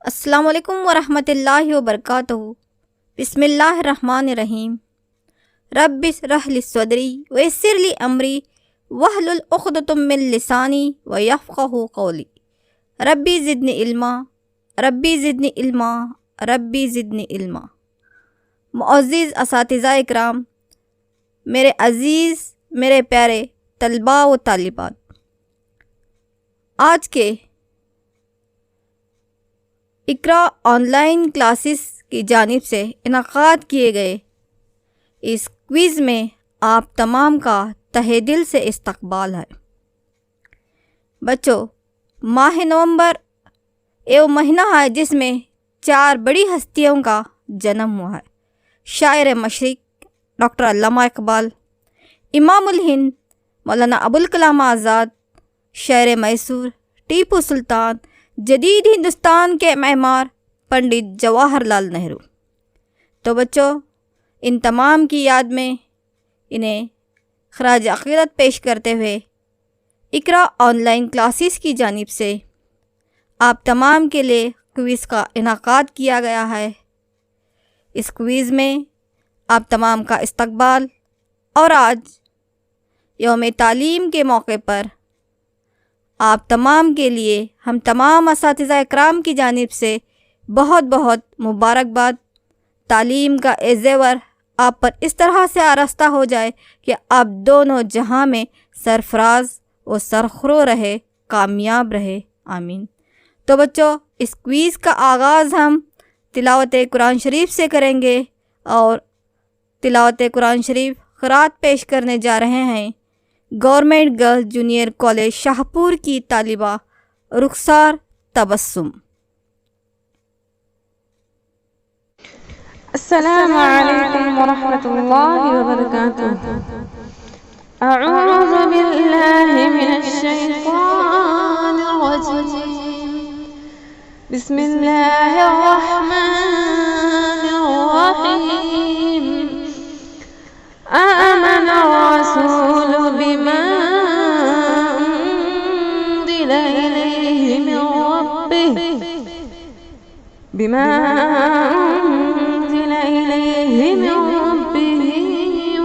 अस्सलामु अलैकुम वरहमतुल्लाहि वबरकातुहू। बिस्मिल्लाहिर्रहमानिर्रहीम। रब्बि इश्रह ली सदरी वयस्सिर ली अमरी वहलुल उक़दतम मिन लिसानी वयफ़क़हू क़ौली। रब्बी ज़िदनी इल्मा, रब्बी ज़िदनी इल्मा, रब्बी ज़िदनी इल्मा। मुअज़्ज़िज़ असातिज़ा इकराम, मेरे अज़ीज़, मेरे प्यारे तलबा व तालिबात, आज के इकरा ऑनलाइन क्लासेस की जानिब से इनक़ाद किए गए इस क्विज़ में आप तमाम का तहे दिल से इस्तक़बाल है। बच्चों, माह नवंबर एक महीना है जिसमें 4 बड़ी हस्तियों का जन्म हुआ है। शायर मशरिक़ डॉक्टर अल्लामा इक़बाल, इमामुल हिंद मौलाना अबुल कलाम आज़ाद, शायर मैसूर टीपू सुल्तान, जदीद हिंदुस्तान के मेमार पंडित जवाहरलाल नेहरू। तो बच्चों, इन तमाम की याद में इन्हें ख़राज अक़ीदत पेश करते हुए इकरा ऑनलाइन क्लासेस की जानिब से आप तमाम के लिए क्विज़ का इनाक़ाद किया गया है। इस क्विज़ में आप तमाम का इस्तक़बाल और आज यौम तालीम के मौके पर आप तमाम के लिए हम तमाम असातिज़ा इकराम की जानिब से बहुत बहुत मुबारकबाद। तालीम का ज़ेवर आप पर इस तरह से आरास्ता हो जाए कि आप दोनों जहां में सरफराज व सरखुरो रहे, कामयाब रहे, आमीन। तो बच्चों, इस क्विज़ का आगाज़ हम तिलावत कुरान शरीफ से करेंगे और तिलावत कुरान शरीफ क़िरात पेश करने जा रहे हैं government girls junior college Shahpur की तालिबा रुखसार तबस्सुम। अस्सलामु अलैकुम वरहमतुल्लाहि वबरकातुहू। अऊज़ु बिल्लाहि मिनश शैतानिर रजीम। बिस्मिल्लाहिर रहमानिर रहीम। आमन रसूलु बिमा उन्ज़िला इलैहि मिन रब्बिहि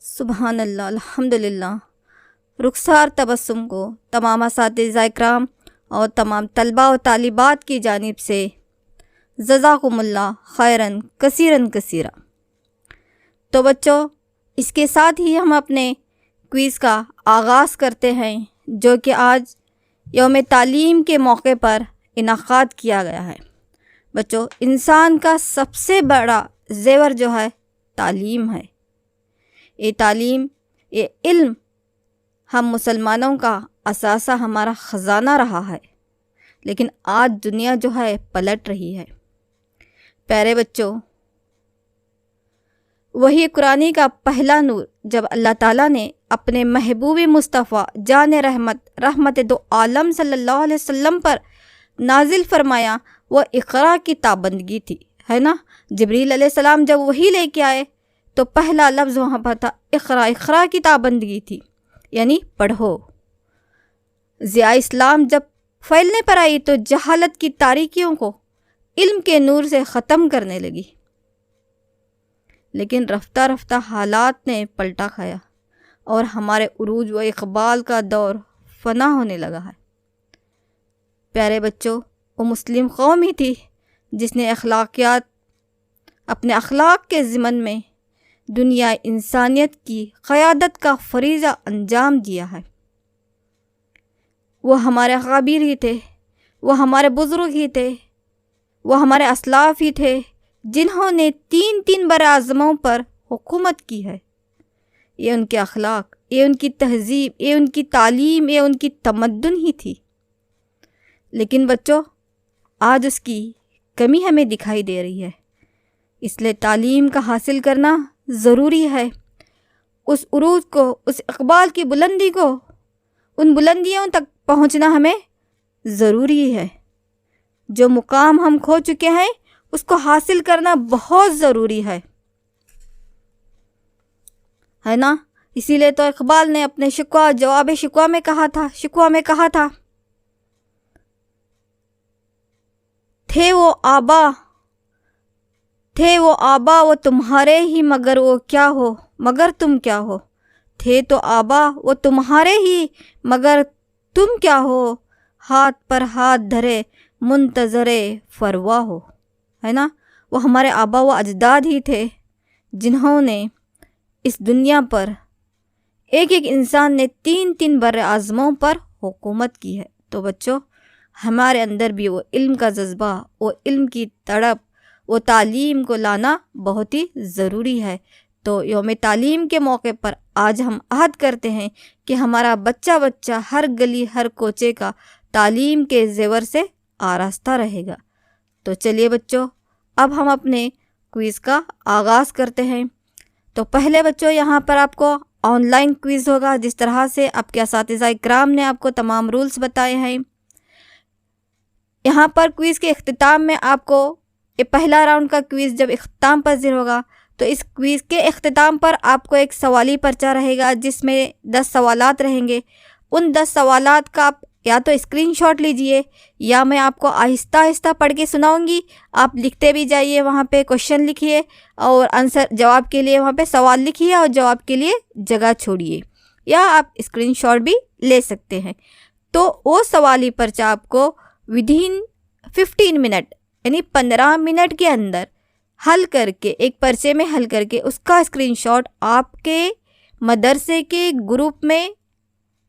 सुबहान अल्लाह, अल्हम्दुलिल्लाह। रुखसार तबस्सुम को तमाम असातिज़ा इकराम और तमाम तलबा व तालिबात की जानिब से जज़ाकुमुल्लाह खैरन कसीरन कसीरा। तो बच्चों, इसके साथ ही हम अपने क्विज़ का आगाज़ करते हैं जो कि आज यौम तालीम के मौके पर इनाक़ाद किया गया है। बच्चों, इंसान का सबसे बड़ा ज़ेवर जो है तालीम है। ये तालीम, ये इल्म हम मुसलमानों का असासा हमारा ख़जाना रहा है, लेकिन आज दुनिया जो है पलट रही है। प्यारे बच्चों, वही कुरानी का पहला नूर जब अल्लाह ताला ने अपने महबूबी मुस्तफ़ा जान रहमत दो आलम सल्लल्लाहु अलैहि वसल्लम पर नाजिल फरमाया, वह इक़रा की ताबंदगी थी, है ना। जिब्रील अलैहिस्सलाम जब वही लेके आए तो पहला लफ्ज़ वहाँ पर था इक़रा। इक़रा की ताबंदगी थी, यानी पढ़ो। ज़िया इस्लाम जब फैलने पर आई तो जहालत की तारीकियों को इल्म के नूर से ख़त्म करने लगी, लेकिन रफ्ता रफ्ता हालात ने पलटा खाया और हमारे उरूज व इक़बाल का दौर फना होने लगा है। प्यारे बच्चों, वो मुस्लिम कौम ही थी जिसने अपने अखलाक के ज़िमन में दुनिया इंसानियत की क़यादत का फ़रीज़ा अंजाम दिया है। वो हमारे ग़ाबिर ही थे, वो हमारे बुज़ुर्ग ही थे, वो हमारे असलाफ़ ही थे जिन्होंने 3 बराज़मों पर हुकूमत की है। ये उनके अखलाक, ये उनकी तहज़ीब, ये उनकी तालीम, ये उनकी तमद्दुन ही थी। लेकिन बच्चों, आज उसकी कमी हमें दिखाई दे रही है, इसलिए तालीम का हासिल करना ज़रूरी है। उस उरूज को, उस इक़बाल की बुलंदी को, उन बुलंदियों तक पहुंचना हमें ज़रूरी है। जो मुकाम हम खो चुके हैं उसको हासिल करना बहुत ज़रूरी है ना। इसीलिए तो इक़बाल ने अपने शिकवा जवाब शिकवा में कहा था, थे वो आबा वो तुम्हारे ही, मगर वो क्या हो, मगर तुम क्या हो। थे तो आबा वो तुम्हारे ही, मगर तुम क्या हो। हाथ पर हाथ धरे मुंतज़रे फरवा हो, है ना। वो हमारे आबा व अजदाद ही थे जिन्होंने इस दुनिया पर एक इंसान ने 3 बर आज़मों पर हुकूमत की है। तो बच्चों, हमारे अंदर भी वो इल्म का जज्बा, वो इल्म की तड़प, वो तालीम को लाना बहुत ही ज़रूरी है। तो यौम तालीम के मौके पर आज हम अहद करते हैं कि हमारा बच्चा हर गली हर कोचे का तालीम के ज़ेवर से आरास्ता रहेगा। तो चलिए बच्चों, अब हम अपने क्विज़ का आगाज़ करते हैं। तो पहले बच्चों, यहाँ पर आपको ऑनलाइन क्विज़ होगा, जिस तरह से आपके असातिज़ा इकराम ने आपको तमाम रूल्स बताए हैं। यहाँ पर क्विज़ के इख्तिताम में आपको ये पहला राउंड का क्विज़ जब इख्तिताम पज़ीर होगा तो इस क्विज़ के इख्तिताम पर आपको एक सवाली पर्चा रहेगा जिसमें 10 सवालात रहेंगे। उन 10 सवालात का आप या तो स्क्रीनशॉट लीजिए या मैं आपको आहिस्ता आहिस्ता पढ़ के सुनाऊंगी, आप लिखते भी जाइए, वहाँ पे क्वेश्चन लिखिए और आंसर जवाब के लिए वहाँ पे सवाल लिखिए और जवाब के लिए जगह छोड़िए, या आप स्क्रीनशॉट भी ले सकते हैं। तो वो सवाली पर्चा आपको विदिन 15 मिनट यानी 15 मिनट के अंदर हल करके, एक पर्चे में हल करके उसका स्क्रीनशॉट आपके मदरसे के ग्रुप में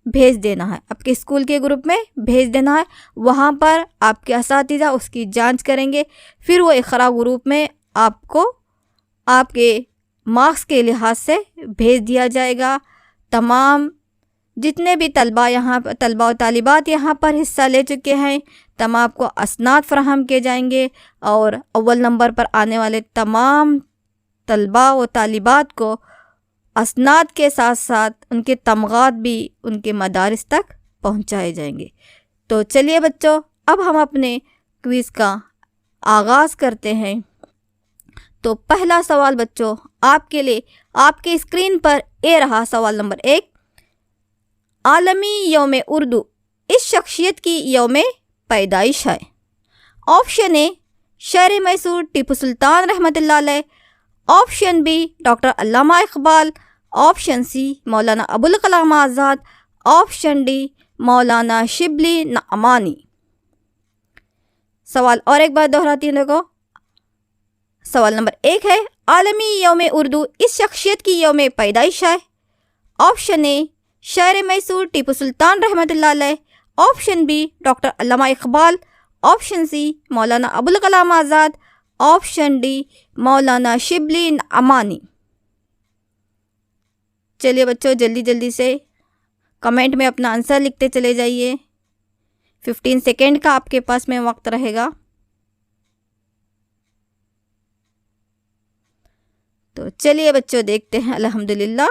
भेज देना है, आपके स्कूल के ग्रुप में भेज देना है। वहाँ पर आपके असातिज़ा उसकी जांच करेंगे, फिर वो इक़रा ग्रुप में आपको आपके मार्क्स के लिहाज से भेज दिया जाएगा। तमाम जितने भी तलबा व तालिबात यहाँ पर हिस्सा ले चुके हैं, तमाम को असनाद फ़राहम किए जाएंगे और अव्वल नंबर पर आने वाले तमाम तलबा व तालिबात को असनाद के साथ साथ उनके तमगात भी उनके मदारिस तक पहुँचाए जाएंगे। तो चलिए बच्चों, अब हम अपने क्विज़ का आगाज़ करते हैं। तो पहला सवाल बच्चों आपके लिए, आपके स्क्रीन पर ये रहा सवाल नंबर 1। आलमी यौम उर्दू इस शख्सियत की यौम पैदाइश है। ऑप्शन ए शहर मैसूर टीपू सुल्तान रहमतुल्लाह अलैह, ऑप्शन बी डॉक्टर अल्लामा Iqbal, option C Maulana Abul Kalam Azad, option D मौलाना शिबली नअमानी। सवाल और एक बार दोहराती हूँ, देखो। सवाल नंबर 1 है, आलमी यौम उर्दू इस शख्सियत की यौम पैदाइश है। ऑप्शन ए शहर मैसूर टीपू सुल्तान रहमतुल्लाह अलैह, ऑप्शन बी डॉक्टर अल्लामा Iqbal, option C Maulana Abul Kalam Azad, option D मौलाना शिबली नअमानी। चलिए बच्चों, जल्दी जल्दी से कमेंट में अपना आंसर लिखते चले जाइए। 15 सेकेंड का आपके पास में वक्त रहेगा। तो चलिए बच्चों देखते हैं अल्हम्दुलिल्लाह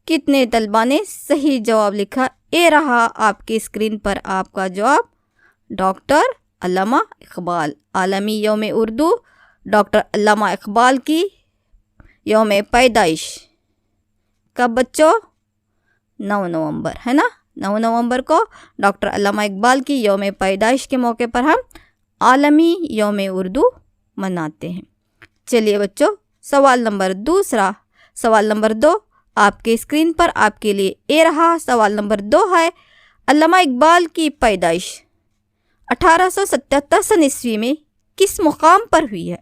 कितने तलबा ने सही जवाब लिखा। ये रहा आपकी स्क्रीन पर आपका जवाब। डॉक्टर अल्लामा इकबाल, आलमी यौम उर्दू डॉक्टर अल्लामा इकबाल की यौम पैदाइश कब बच्चों? 9 नवंबर, है ना। 9 नवंबर को डॉक्टर अल्लामा इकबाल की यौम पैदाइश के मौके पर हम आलमी यौम उर्दू मनाते हैं। चलिए बच्चों सवाल नंबर 2 आपके स्क्रीन पर आपके लिए ये रहा। सवाल नंबर 2 है, अल्लामा इकबाल की पैदाइश 1877 ईस्वी में किस मुकाम पर हुई है?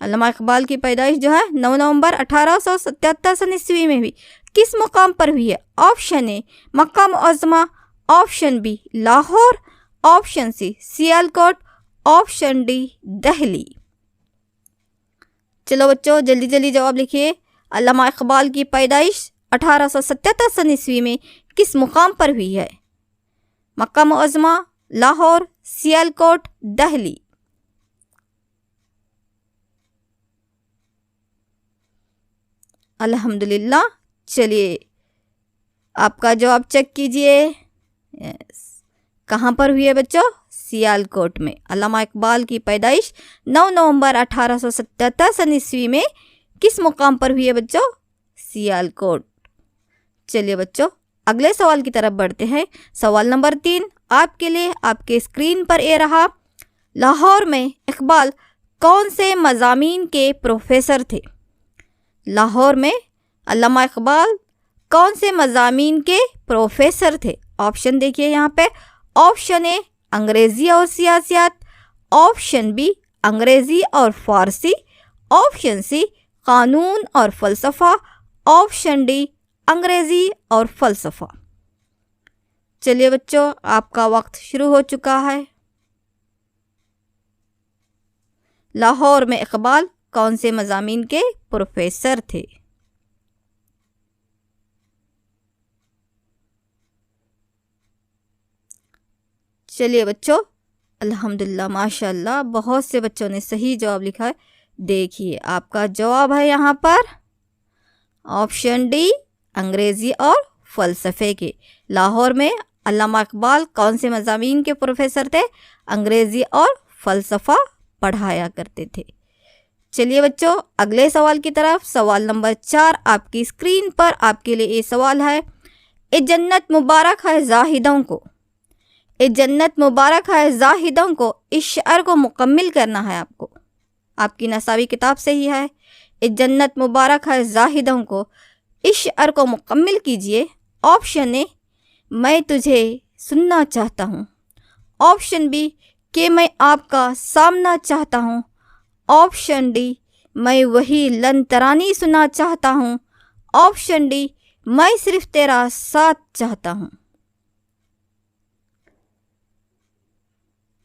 अल्लामा इकबाल की पैदाइश जो है 9 नवंबर 1877 ईस्वी में हुई। किस मुकाम पर हुई है? Option A Makkah Muazzama, option B Lahore, option C Sialkot, option D Delhi. चलो बच्चों जल्दी जल्दी जवाब लिखिए। अल्लामा इकबाल की पैदाइश 1877 ईस्वी में किस मुकाम पर हुई है? मक्का मुअज़्ज़मा, लाहौर, सियालकोट, दिल्ली। अल्हम्दुलिल्लाह। चलिए आपका जवाब चेक कीजिए। कहाँ पर हुई है बच्चों? सियालकोट में। अल्लामा इकबाल की पैदाइश 9 नवंबर 1877 ईस्वी में किस मुकाम पर हुई है बच्चों? सियालकोट। चलिए बच्चों अगले सवाल की तरफ बढ़ते हैं। सवाल नंबर 3 आपके लिए आपके स्क्रीन पर ये रहा। लाहौर में इकबाल कौन से मज़ामीन के प्रोफेसर थे? लाहौर में अल्लामा इकबाल कौन से मज़ामीन के प्रोफेसर थे? ऑप्शन देखिए यहाँ पे। ऑप्शन ए अंग्रेज़ी और सियासियात, ऑप्शन बी अंग्रेज़ी और फ़ारसी, ऑप्शन सी कानून और फ़लसफ़ा, ऑप्शन डी अंग्रेज़ी और फ़लसफ़ा। चलिए बच्चों आपका वक्त शुरू हो चुका है। लाहौर में इकबाल कौन से मज़ामीन के प्रोफेसर थे? चलिए बच्चों अल्हम्दुलिल्लाह माशाअल्लाह बहुत से बच्चों ने सही जवाब लिखा है। देखिए आपका जवाब है यहाँ पर ऑप्शन डी अंग्रेज़ी और फ़लसफ़े के। लाहौर में अल्लामा इकबाल कौन से मज़ामीन के प्रोफेसर थे? अंग्रेज़ी और फ़लसफ़ा पढ़ाया करते थे। चलिए बच्चों अगले सवाल की तरफ। सवाल नंबर 4 आपकी स्क्रीन पर आपके लिए ये सवाल है। ए जन्नत मुबारक है ज़ाहिदों को, ए जन्नत मुबारक है ज़ाहिदों को इस शेर को मुकम्मिल करना है आपको। आपकी नसावी किताब से ही है। ए जन्नत मुबारक है ज़ाहिदों को इस शेर को मुकम्मिल कीजिए। ऑप्शन ए मैं तुझे सुनना चाहता हूँ, ऑप्शन बी कि मैं आपका सामना चाहता हूँ, ऑप्शन डी मैं वही लन तरानी सुनना चाहता हूँ, ऑप्शन डी मैं सिर्फ तेरा साथ चाहता हूँ।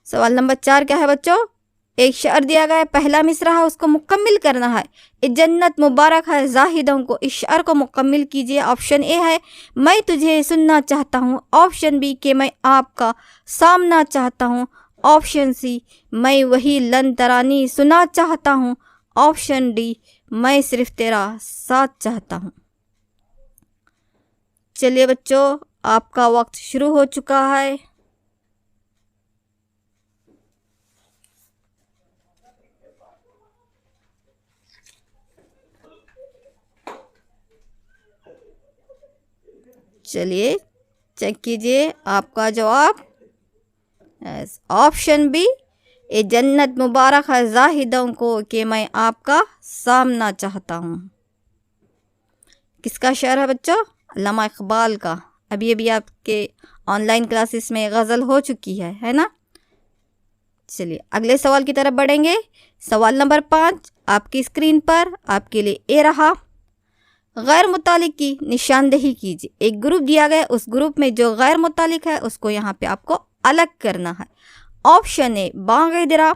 सवाल नंबर 4 क्या है बच्चों? एक शेर दिया गया है, पहला मिसरा है उसको मुकम्मिल करना है। ए जन्नत मुबारक है ज़ाहिदों को इस शेर को मुकम्मिल कीजिए। ऑप्शन ए है मैं तुझे सुनना चाहता हूँ, ऑप्शन बी कि मैं आपका सामना चाहता हूँ, ऑप्शन सी मैं वही लन तरानी सुना चाहता हूँ, ऑप्शन डी मैं सिर्फ तेरा साथ चाहता हूँ। चलिए बच्चों आपका वक्त शुरू हो चुका है। चलिए चेक कीजिए आपका जवाब। ऑप्शन बी ए जन्नत मुबारक है ज़ाहिदों को कि मैं आपका सामना चाहता हूँ। किसका शेर है बच्चों? अल्लामा इकबाल का। अभी अभी आपके ऑनलाइन क्लासेस में गज़ल हो चुकी है ना। चलिए अगले सवाल की तरफ बढ़ेंगे। सवाल नंबर 5 आपकी स्क्रीन पर आपके लिए ए रहा। गैर मुतालिक की निशानदेही कीजिए। एक ग्रुप दिया गया, उस ग्रुप में जो गैर मुतालिक है उसको यहाँ पे आपको अलग करना है। ऑप्शन ए बाग़ दिरा,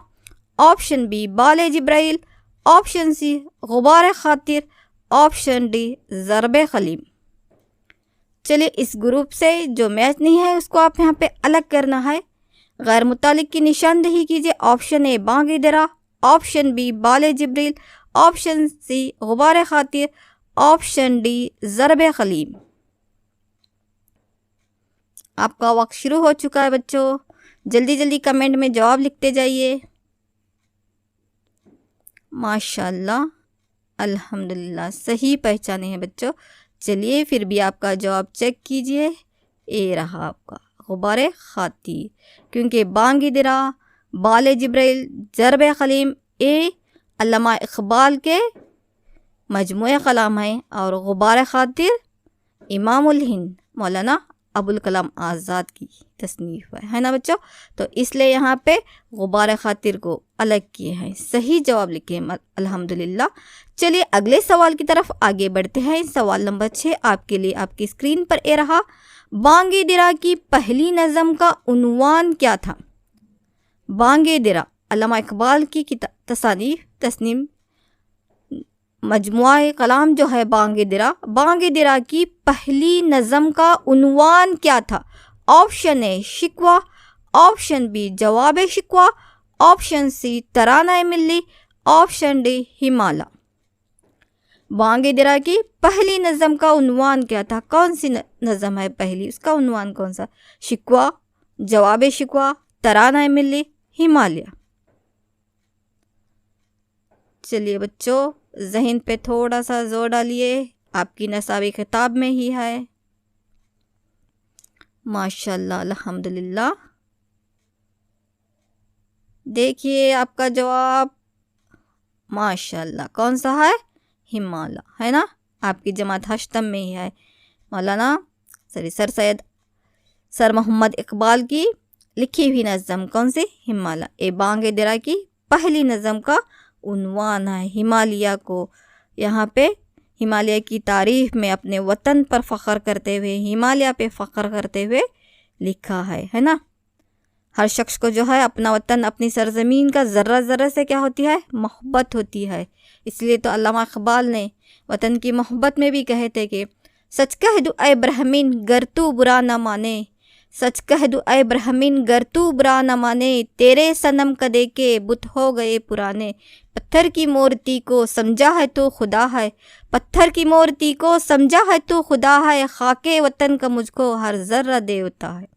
ऑप्शन बी बाले जिब्राइल, ऑप्शन सी गुबार खातिर, ऑप्शन डी ज़रबे खलीम। चलिए इस ग्रुप से जो मैच नहीं है उसको आप यहाँ पे अलग करना है। गैर मुतालिक की निशानदेही कीजिए। ऑप्शन ए बांग दरा, ऑप्शन बी बाले जिब्रील, ऑप्शन सी गुबार खातिर, ऑप्शन डी ज़रब खलीम। आपका वक्त शुरू हो चुका है बच्चों, जल्दी जल्दी कमेंट में जवाब लिखते जाइए। माशाल्लाह, अल्हम्दुलिल्लाह, सही पहचाने हैं बच्चों। चलिए फिर भी आपका जवाब चेक कीजिए। ए रहा आपका गुबार खातिर, क्योंकि बांग दरा, बाले जिब्रील, ज़रब खलीम ए अल्लामा इक़बाल के मजमूए कलाम हैं और गुबार खातिर इमामुल हिंद मौलाना अबुल कलाम आज़ाद की तसनीफ़ है ना बच्चों। तो इसलिए यहाँ पे गुबार खातिर को अलग किए हैं। सही जवाब लिखे हैं अल्हम्दुलिल्लाह। चलिए अगले सवाल की तरफ आगे बढ़ते हैं। सवाल नंबर 6 आपके लिए आपकी स्क्रीन पर ए रहा। बांग दरा की पहली नज़म का उन्वान क्या था? बांग दरा अल्लामा इक़बाल की तसनीफ़ मजमुआ कलाम जो है बांग दरा की पहली नज़म का उन्वान क्या था? ऑप्शन ए शिकवा, ऑप्शन बी जवाब शिकवा, ऑप्शन सी तराना मिल्ली, ऑप्शन डी हिमाला। बांग दरा की पहली नज़म का उन्वान क्या था? कौन सी नज़म है पहली, उसका उन्वान कौन सा? शिकवा, जवाब शिकवा, तराना मिल्ली, हिमालय। चलिए बच्चों ज़हन पे थोड़ा सा जोर डालिए, आपकी नसाबी खिताब में ही है। माशाल्लाह, अल्हम्दुलिल्लाह। देखिए आपका जवाब माशाल्लाह कौन सा है? हिमालय है ना। आपकी जमात हश्तम में ही है। मौलाना सर मोहम्मद इकबाल की लिखी हुई नज़म कौन सी? हिमालय। ए बांग दरा की पहली नज़म का उन्वान है। हिमालय को यहाँ पे हिमालय की तारीफ़ में अपने वतन पर फ़ख्र करते हुए, हिमालय पे फ़ख्र करते हुए लिखा है ना। हर शख्स को जो है अपना वतन, अपनी सरज़मीन का ज़र्रा ज़र्रा से क्या होती है? मोहब्बत होती है। इसलिए तो अल्लामा इक़बाल ने वतन की मोहब्बत में भी कहे थे कि सच कह दू ऐ ब्रह्मीन गर तू बुरा न माने, सच कह दू ऐ ब्रह्मीन गर तू बुरा न माने, तेरे सनम कदे के बुत हो गए पुराने। पत्थर की मूर्ति को समझा है तो खुदा है, पत्थर की मूर्ति को समझा है तो खुदा है, खाके वतन का मुझको हर ज़र्रा देवता है।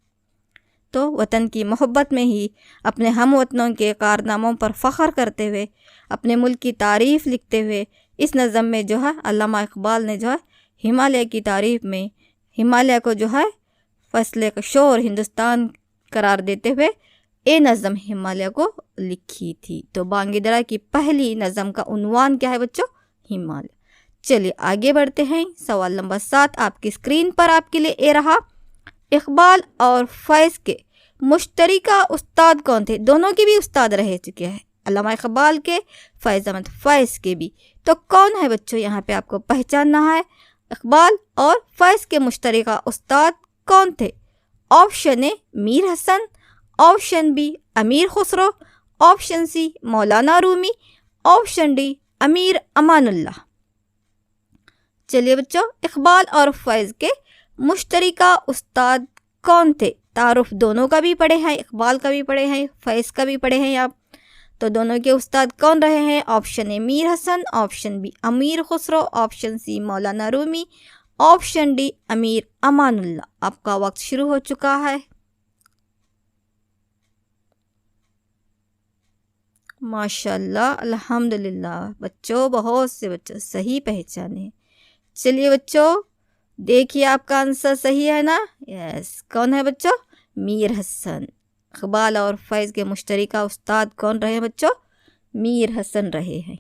तो वतन की मोहब्बत में ही अपने हम वतनों के कारनामों पर फ़ख्र करते हुए, अपने मुल्क की तारीफ़ लिखते हुए इस नज़म में जो है अल्लामा इक़बाल ने जो है हिमालय की तारीफ़ में हिमालय को जो है फसले कशोर हिंदुस्तान करार देते हुए ए नज़म हिमालय को लिखी थी। तो बांग दरा की पहली नज़म का उन्वान क्या है बच्चों? हिमालय। चलिए आगे बढ़ते हैं। सवाल नंबर 7 आपकी स्क्रीन पर आपके लिए ए रहा। इक़बाल और फैज़ के मुश्तरका उस्ताद कौन थे? दोनों के भी उस्ताद रह चुके हैं, अल्लामा इक़बाल के, फैज़ अहमद फैज़ के भी। तो कौन है बच्चों? यहाँ पे आपको पहचानना है। इक़बाल और फैज़ के मुश्तरका उस्ताद कौन थे? Option A Mir Hasan, option B Amir Khusro, option C Maulana Rumi, option D अमीर अमानुल्लाह। चलिए बच्चों इक़बाल और फैज़ के मुश्तरका उस्ताद कौन थे? तारुफ दोनों का भी पढ़े हैं, इक़बाल का भी पढ़े हैं, फैज़ का भी पढ़े हैं आप। तो दोनों के उस्ताद कौन रहे हैं? Option A Mir Hasan, option B Amir Khusro, option C Maulana Rumi, option D अमीर अमानुल्लाह। आपका वक्त शुरू हो चुका है। माशाल्लाह, अल्हम्दुलिल्लाह बच्चों, बहुत से बच्चों सही पहचाने। चलिए बच्चों देखिए आपका आंसर सही है ना। यस, कौन है बच्चों? मीर हसन। इक़बाल और फैज़ के मुश्तरका उस्ताद कौन रहे बच्चों? मीर हसन रहे हैं।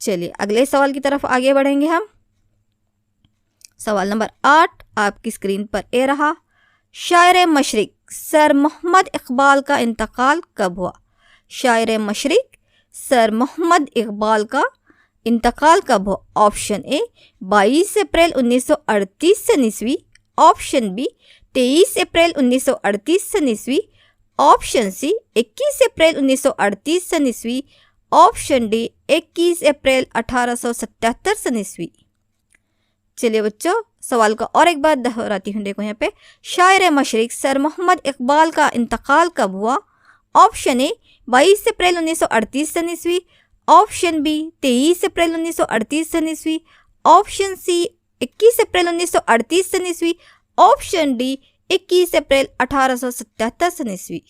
चलिए अगले सवाल की तरफ आगे बढ़ेंगे हम। सवाल नंबर 8 आपकी स्क्रीन पर ए रहा। शायर मशरिक सर मोहम्मद इक़बाल का इंतकाल कब हुआ? शायर मशरिक सर मोहम्मद इक़बाल का इंतकाल कब हुआ? ऑप्शन ए 22 अप्रैल 1938 से ईस्वी, ऑप्शन बी 23 अप्रैल 1938 से ईस्वी, ऑप्शन सी 21 अप्रैल 1938 से ईस्वी, ऑप्शन डी 21 अप्रैल 1877 से ईस्वी। चलिए बच्चों, सवाल को और एक बार दोहराती हूँ। देखो यहाँ पे, शायर मशरिक सर मोहम्मद इकबाल का इंतकाल कब हुआ? ऑप्शन ए 22 अप्रैल 1938 सन ईस्वी, ऑप्शन बी 23 अप्रैल 1938 सन ईस्वी, ऑप्शन सी 21 अप्रैल 1938 सन ईस्वी, ऑप्शन डी 21 अप्रैल 1877 सन ईस्वी।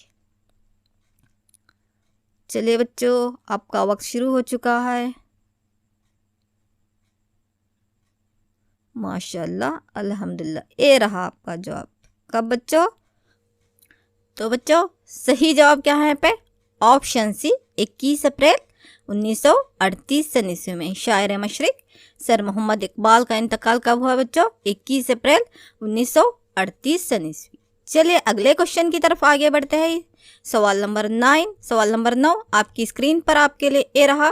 चलिए बच्चों, आपका वक्त शुरू हो चुका है। माशाल्लाह, अल्हम्दुलिल्लाह, ये रहा आपका जवाब। कब बच्चों? तो बच्चों सही जवाब क्या है पे? ऑप्शन सी 21 अप्रैल 1938 सन ईस्वी में शायर मशरिक सर मोहम्मद इकबाल का इंतकाल कब हुआ बच्चों? 21 अप्रैल 1938 सन ईस्वी। चलिए अगले क्वेश्चन की तरफ आगे बढ़ते हैं। सवाल नंबर 9 आपकी स्क्रीन पर आपके लिए ये रहा।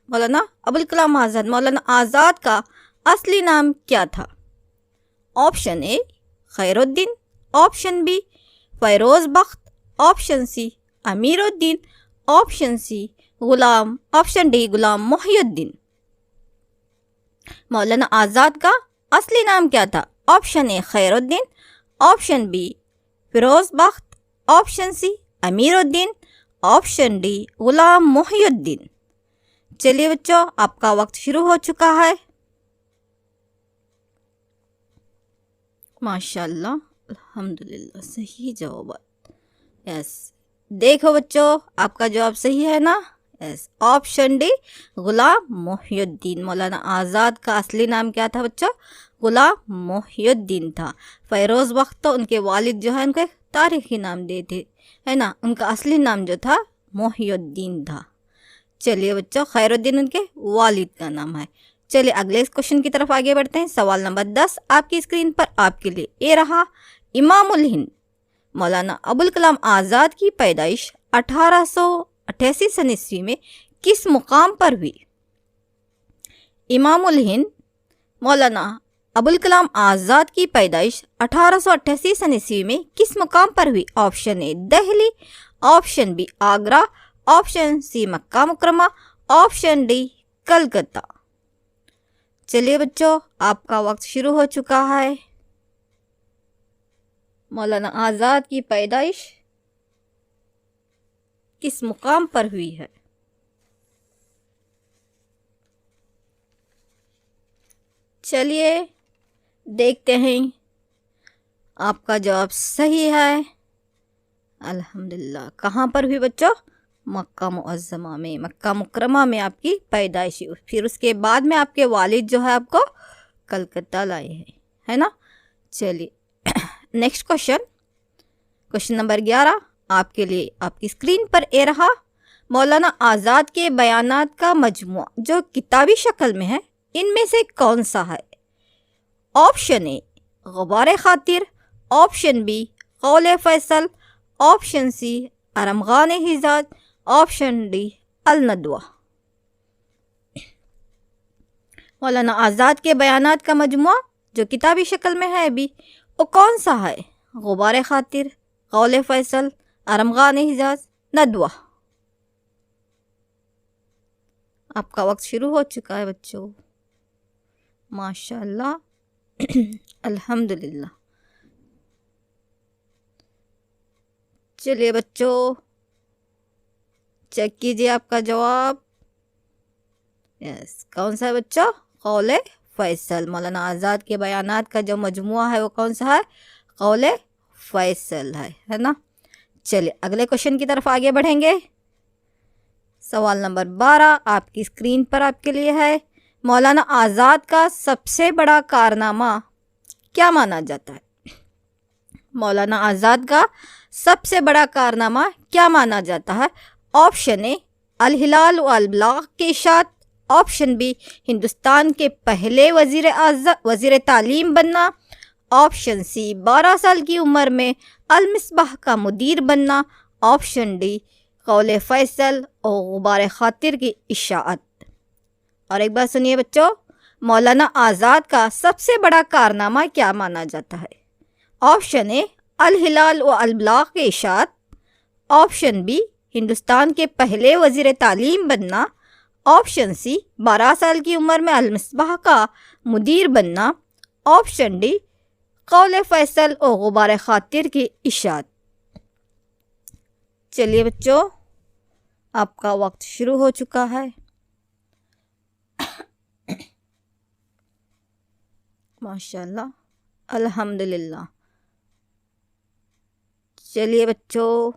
मौलाना अबुल कलाम आज़ाद मौलाना आज़ाद का असली नाम क्या था? Option A Khairuddin, option B Feroz Bakht, option C Amiruddin, option C Ghulam, option D Ghulam Mohiuddin. Maulana Azad का असली नाम क्या था? Option A Khairuddin, option B Firoz Bakht, option C Amiruddin, option D Ghulam Mohiuddin. चलिए बच्चों, आपका वक्त शुरू हो चुका है। माशाल्लाह, अल्हम्दुलिल्लाह, सही जवाब। यस, देखो बच्चों, आपका जवाब सही है ना? Yes, option D Ghulam Mohiuddin. Maulana Azad का असली नाम क्या था बच्चों? गुलाम मोहिउद्दीन था। फ़ैरोज़ बख्त तो उनके वालिद जो है उनके तारीख़ी नाम दे थे, है ना। उनका असली नाम जो था मोहिउद्दीन था। चलिए बच्चों, खैरुद्दीन उनके वालिद का नाम है। चलिए अगले क्वेश्चन की तरफ आगे बढ़ते हैं। सवाल नंबर 10 आपकी स्क्रीन पर आपके लिए ये रहा। इमामुल हिंद मौलाना अबुल कलाम आज़ाद की पैदाइश 1888 सन ईस्वी में किस मुकाम पर हुई? इमामुल हिंद मौलाना अबुल कलाम आज़ाद की पैदाइश 1888 सन ईस्वी में किस मुकाम पर हुई? Option A Delhi, option B Agra, option C Makkah Mukarramah, option D Calcutta. चलिए बच्चों, आपका वक्त शुरू हो चुका है। मौलाना आज़ाद की पैदाइश किस मुकाम पर हुई है? चलिए देखते हैं। आपका जवाब सही है, अल्हम्दुलिल्लाह। कहाँ पर हुई बच्चों? मक्का मुअज़्ज़मा में, मक्का मुकरमा में आपकी पैदाइश हुई। फिर उसके बाद में आपके वालिद जो है आपको कलकत्ता लाए हैं, है ना। चलिए नेक्स्ट क्वेश्चन नंबर 11 आपके लिए आपकी स्क्रीन पर ये रहा। मौलाना आज़ाद के बयानात का मजमुआ जो किताबी शक्ल में है, इनमें से कौन सा है? Option A Ghubar Khatir, option B Qaul Faisal, option C Armaghan Hijaz, option D Al Nadwa. Maulana Azad के बयानात का मजमुआ जो किताबी शक्ल में है अभी, वो कौन सा है? गुबार खातिर, कौल फैसल, अरमगान हिजाज, नदवा। आपका वक्त शुरू हो चुका है बच्चों। माशाल्लाह, अल्हम्दुलिल्लाह। चलिए बच्चों, चेक कीजिए आपका जवाब। यस, कौन सा है बच्चों? कौल फैसल। मौलाना आज़ाद के बयानात का जो मजमुआ है वो कौन सा है? कौल फैसल है ना। चलिए अगले क्वेश्चन की तरफ आगे बढ़ेंगे। सवाल नंबर 12 आपकी स्क्रीन पर आपके लिए है। मौलाना आज़ाद का सबसे बड़ा कारनामा क्या माना जाता है? मौलाना आज़ाद का सबसे बड़ा कारनामा क्या माना जाता है? ऑप्शन ए अल हिलाल व अल बलाग के इशात, ऑप्शन बी हिंदुस्तान के पहले वज़ीर तालीम बनना, ऑप्शन सी 12 साल की उम्र में अल मिसबाह का मुदीर बनना, ऑप्शन डी कौल फैसल और गुबार खातिर की इशाअत। और एक बार सुनिए बच्चों, मौलाना आज़ाद का सबसे बड़ा कारनामा क्या माना जाता है? ऑप्शन ए अल हिलाल व अल बलाग के इशात, ऑप्शन बी हिंदुस्तान के पहले वज़ीर तालीम बनना, ऑप्शन सी 12 साल की उम्र में अल-मिसबाह का मुदीर बनना। ऑप्शन डी कौल फैसल और गुबार खातिर की इशात। चलिए बच्चों, आपका वक्त शुरू हो चुका है। माशाल्लाह, अल्हम्दुलिल्लाह। चलिए बच्चों,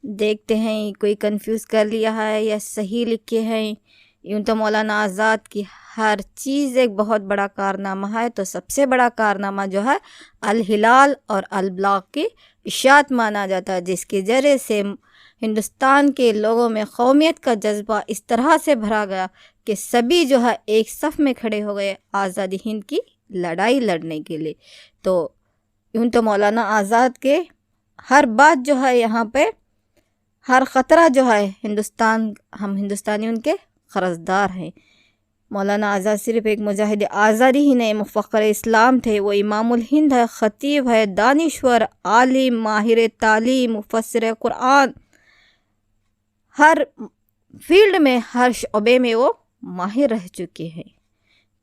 देखते हैं कोई कंफ्यूज कर लिया है या सही लिखे हैं। यूँ तो मौलाना आज़ाद की हर चीज़ एक बहुत बड़ा कारनामा है, तो सबसे बड़ा कारनामा जो है अल हिलाल और अल बलाग की इशात माना जाता है, जिसके ज़रिए से हिंदुस्तान के लोगों में कौमियत का जज्बा इस तरह से भरा गया कि सभी जो है एक सफ़ में खड़े हो गए आज़ादी हिंद की लड़ाई लड़ने के लिए। तो यूँ तो मौलाना आज़ाद के हर बात जो है यहाँ पे, हर ख़तरा जो है हिंदुस्तान, हम हिंदुस्तानी उनके क़र्ज़दार हैं। मौलाना आज़ाद सिर्फ़ एक मुजाहिद आज़ादी ही नहीं, मुफ़क्र इस्लाम थे। वो इमामुल हिंद है, ख़तीब है, दानिश्वर, आलिम, माहिर तालीम, मुफ़स्सिर कुरान। हर फील्ड में, हर शोबे में वो माहिर रह चुके हैं।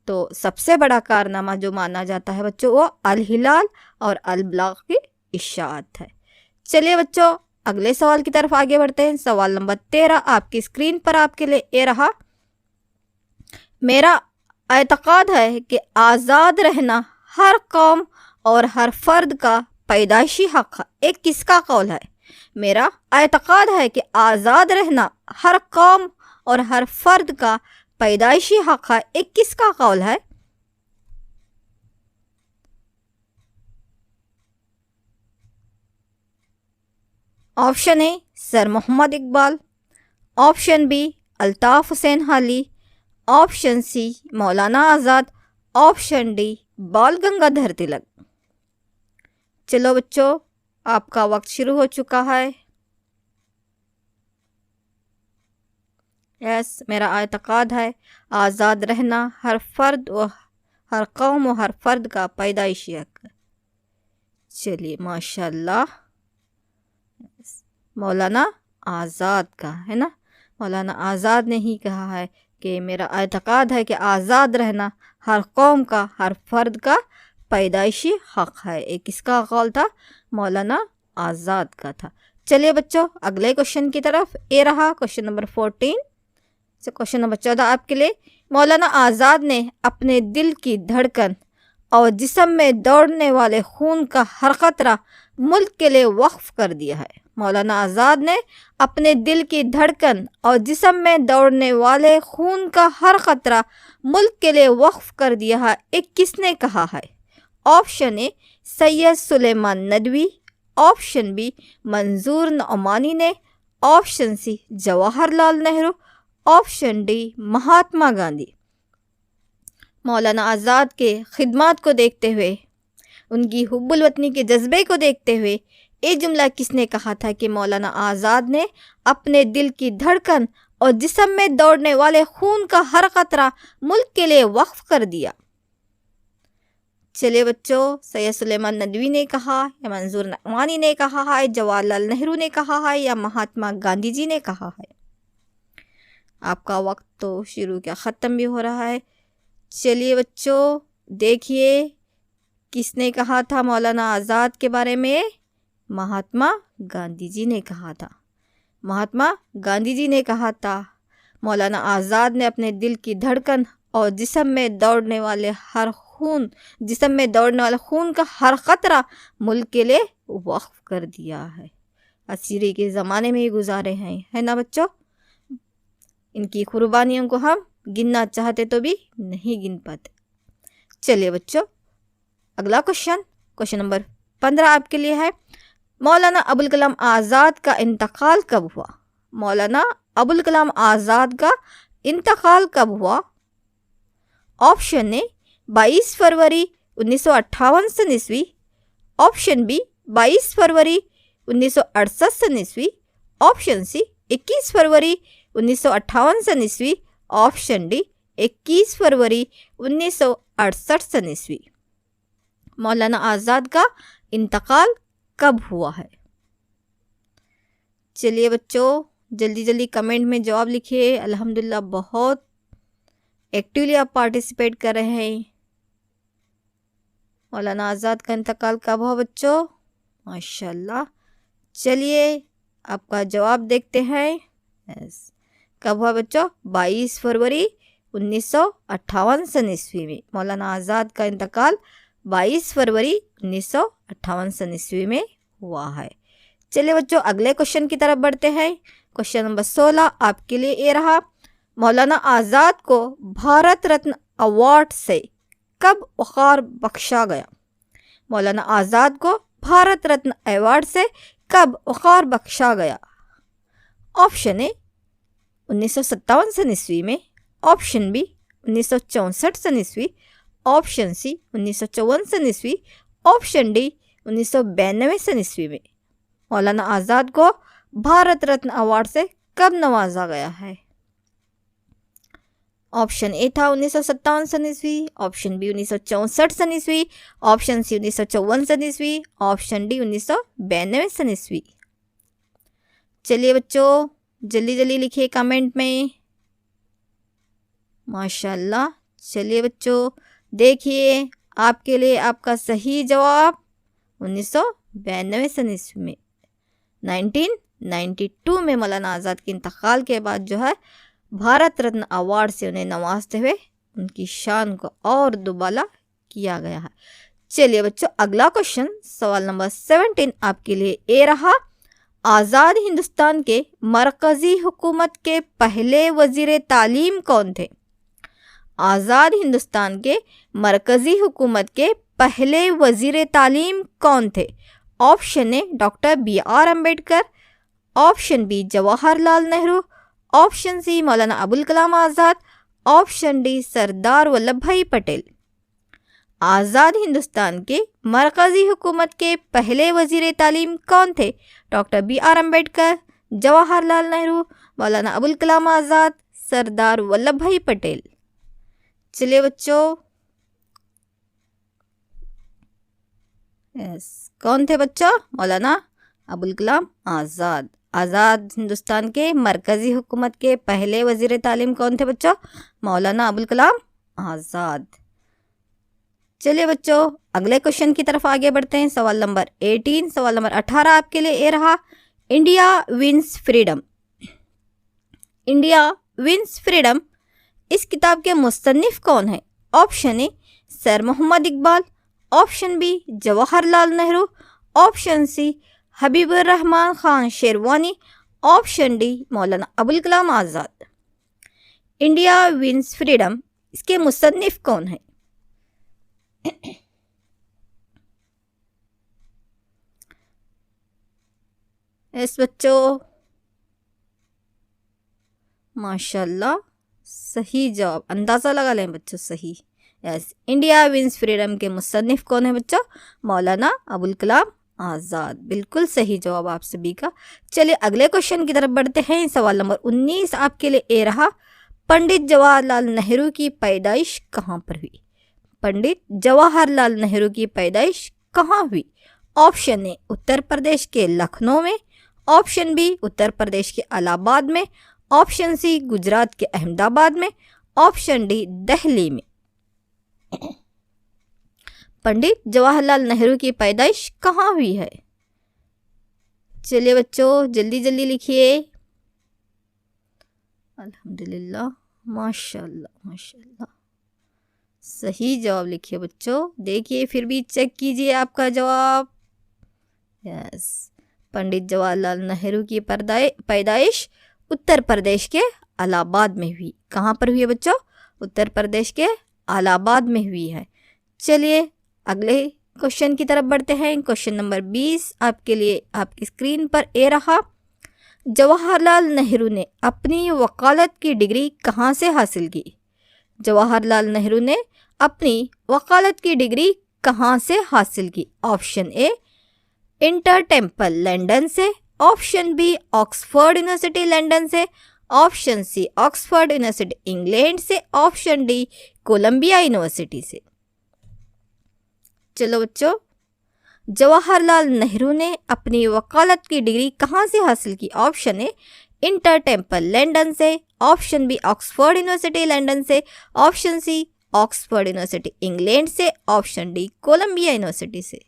तो सबसे बड़ा कारनामा जो माना जाता है बच्चों, वो अल हिलाल और अल बलाग की इशाअत है। चलिए बच्चों, अगले सवाल की तरफ आगे बढ़ते हैं। सवाल नंबर 13 आपकी स्क्रीन पर आपके लिए ये रहा। मेरा एतक़ाद है कि आज़ाद रहना हर कौम और हर फ़र्द का पैदाइशी हक़ है। एक किसका कौल है? मेरा एतक़ाद है कि आज़ाद रहना हर कौम और हर फ़र्द का पैदाइशी हक़ है। एक किसका कौल है? Option A sir Mohammad Iqbal, option B Altaf Hussain Hali, option C Maulana Azad, option D बाल गंगाधर तिलक। चलो बच्चों, आपका वक्त शुरू हो चुका है। यस, मेरा एतक़ाद है आज़ाद रहना हर फ़र्द व हर कौम व हर फ़र्द का पैदाइशी हक़ है। चलिए माशाल्लाह, मौलाना आज़ाद का है ना, मौलाना आज़ाद ने ही कहा है कि मेरा एतक़ाद है कि आज़ाद रहना हर कौम का, हर फ़र्द का पैदाइशी हक़ है। एक किसका कौल था? मौलाना आज़ाद का था। चलिए बच्चों, अगले क्वेश्चन की तरफ। ये रहा क्वेश्चन नंबर 14। क्वेश्चन नंबर 14 आपके लिए। मौलाना आज़ाद ने अपने दिल की धड़कन और जिस्म में दौड़ने वाले खून का हर क़तरा मुल्क के लिए वक्फ़ कर दिया है। मौलाना आज़ाद ने अपने दिल की धड़कन और जिस्म में दौड़ने वाले खून का हर क़तरा मुल्क के लिए वक्फ़ कर दिया है। एक किसने कहा है? Option A Syed Sulaiman Nadvi, option B Manzoor Nomani ने, option C Jawaharlal Nehru, option D Mahatma Gandhi. Maulana Azad के खिदमात को देखते हुए, उनकी हुब्बुल वतनी के जज्बे को देखते हुए ये जुमला किसने कहा था कि मौलाना आज़ाद ने अपने दिल की धड़कन और जिस्म में दौड़ने वाले खून का हर क़तरा मुल्क के लिए वक्फ़ कर दिया? चलिए बच्चों, सैयद सुलेमान नदवी ने कहा या मंजूर नौमानी ने कहा है, जवाहरलाल नेहरू ने कहा है या महात्मा गांधी जी ने कहा है? आपका वक्त तो शुरू क्या ख़त्म भी हो रहा है। चलिए बच्चों, देखिए किसने कहा था मौलाना आज़ाद के बारे में? महात्मा गांधी जी ने कहा था। महात्मा गांधी जी ने कहा था मौलाना आज़ाद ने अपने दिल की धड़कन और जिस्म में दौड़ने वाले खून का हर क़तरा मुल्क के लिए वक्फ़ कर दिया है। असीरी के ज़माने में ही गुजारे हैं, है ना बच्चों। इनकी कुर्बानियों को हम गिनना चाहते तो भी नहीं गिन पाते। चलिए बच्चों, अगला क्वेश्चन नंबर 15 आपके लिए है। मौलाना अबुल कलाम आज़ाद का इंतकाल कब हुआ? मौलाना अबुल कलाम आज़ाद का इंतकाल कब हुआ? ऑप्शन ए 22 फरवरी 1958 सन ईस्वी, ऑप्शन बी 22 फरवरी 1968 सन ईस्वी, ऑप्शन सी 21 फरवरी 1958 सन ईस्वी, ऑप्शन डी 21 फरवरी 1968 सन ईस्वी। मौलाना आज़ाद का इंतकाल कब हुआ है? चलिए बच्चों, जल्दी जल्दी कमेंट में जवाब लिखिए। अल्हम्दुलिल्लाह बहुत एक्टिवली आप पार्टिसिपेट कर रहे हैं। मौलाना आज़ाद का इंतकाल कब हुआ बच्चों? माशाल्लाह। चलिए आपका जवाब देखते हैं। कब हुआ बच्चों? 22 फरवरी 1958 सन ईस्वी में। मौलाना आज़ाद का इंतकाल 22 फरवरी 1958 सन ईस्वी में हुआ है। चलिए बच्चों अगले क्वेश्चन की तरफ बढ़ते हैं। क्वेश्चन नंबर 16 आपके लिए ये रहा, मौलाना आज़ाद को भारत रत्न अवार्ड से कब वक़ार बख्शा गया? मौलाना आज़ाद को भारत रत्न अवार्ड से कब वक़ार बख्शा गया? ऑप्शन ए 1957 सन ईस्वी में, ऑप्शन बी 1964 सन ईस्वी, ऑप्शन सी 1954 सन ईस्वी, ऑप्शन डी 1992 सन ईस्वी में। मौलाना आज़ाद को भारत रत्न अवार्ड से कब नवाजा गया है? ऑप्शन ए था 1957 सन ईस्वी, ऑप्शन बी 1964 सन ईस्वी, ऑप्शन सी 1954 सन ईस्वी, ऑप्शन डी 1992 सन ईस्वी। चलिए बच्चों जल्दी जल्दी लिखिए कमेंट में। माशाल्लाह। चलिए बच्चों देखिए आपके लिए आपका सही जवाब 1992 सन ईस्वी में, 1992 में मौलाना आज़ाद के इंतकाल के बाद जो है भारत रत्न अवार्ड से उन्हें नवाजते हुए उनकी शान को और दुबाला किया गया है। चलिए बच्चों अगला क्वेश्चन सवाल नंबर 17 आपके लिए ये रहा, आज़ाद हिंदुस्तान के मरकज़ी हुकूमत के पहले वज़ीर तालीम कौन थे? आज़ाद हिंदुस्तान के मरकज़ी हुकूमत के पहले वज़ीर तालीम कौन थे? Option A doctor BR Ambedkar, option B Jawaharlal Nehru, option C Maulana Abul Kalam Azad, option D Sardar Vallabh Bhai Patel. आज़ाद हिंदुस्तान के मरकज़ी हुकूमत के पहले वज़ीर तालीम कौन थे? डॉक्टर BR अम्बेडकर, जवाहरलाल नेहरू, मौलाना अबुल कलाम आज़ाद, सरदार वल्लभ भाई पटेल। चलिए बच्चों कौन थे बच्चों? मौलाना अबुल कलाम आज़ाद। आज़ाद हिंदुस्तान के मरकज़ी हुकूमत के पहले वज़ीर तालीम कौन थे बच्चों? मौलाना अबुल कलाम आज़ाद। चलिए बच्चों अगले क्वेश्चन की तरफ आगे बढ़ते हैं। सवाल नंबर 18 सवाल नंबर 18 आपके लिए ये रहा, India wins freedom. India wins freedom इस किताब के मुसन्निफ कौन है? Option A sir Mohammad Iqbal, option B Jawaharlal Nehru, option C Habibur Rahman Khan Sherwani, option D Maulana Abul Kalam Azad. India wins freedom इसके मुसन्निफ कौन है? इस बच्चों माशाल्लाह सही जवाब, अंदाज़ा लगा लें बच्चों सही। यस इंडिया विंस फ्रीडम के मुसन्निफ कौन है बच्चों? मौलाना अबुल कलाम आज़ाद। बिल्कुल सही जवाब आप सभी का। चलिए अगले क्वेश्चन की तरफ बढ़ते हैं। सवाल नंबर 19 आपके लिए ये रहा, पंडित जवाहरलाल नेहरू की पैदाइश कहाँ पर हुई? पंडित जवाहरलाल नेहरू की पैदाइश कहाँ हुई? ऑप्शन ए उत्तर प्रदेश के लखनऊ में, ऑप्शन बी उत्तर प्रदेश के इलाहाबाद में, ऑप्शन सी गुजरात के अहमदाबाद में, ऑप्शन डी दिल्ली में। पंडित जवाहरलाल नेहरू की पैदाइश कहाँ हुई है? चलिए बच्चों जल्दी जल्दी लिखिए। अल्हम्दुलिल्लाह माशाल्लाह माशाल्लाह सही जवाब लिखिए बच्चों। देखिए फिर भी चेक कीजिए आपका जवाब। यस पंडित जवाहरलाल नेहरू की पैदाइश उत्तर प्रदेश के इलाहाबाद में हुई। कहाँ पर हुई है बच्चों? उत्तर प्रदेश के इलाहाबाद में हुई है। चलिए अगले क्वेश्चन की तरफ बढ़ते हैं। क्वेश्चन नंबर 20 आपके लिए आपकी स्क्रीन पर ये रहा, जवाहरलाल नेहरू ने अपनी वकालत की डिग्री कहाँ से हासिल की? जवाहरलाल नेहरू ने अपनी वकालत की डिग्री कहाँ से हासिल की? Option A Inner Temple London से, option B Oxford University London से, option C Oxford University England से, ऑप्शन डी कोलंबिया यूनिवर्सिटी से। चलो बच्चों जवाहरलाल नेहरू ने अपनी वकालत की डिग्री कहाँ से हासिल की? Option A Inner Temple London से, option B Oxford University London से, option C Oxford University England से, ऑप्शन डी कोलंबिया यूनिवर्सिटी से।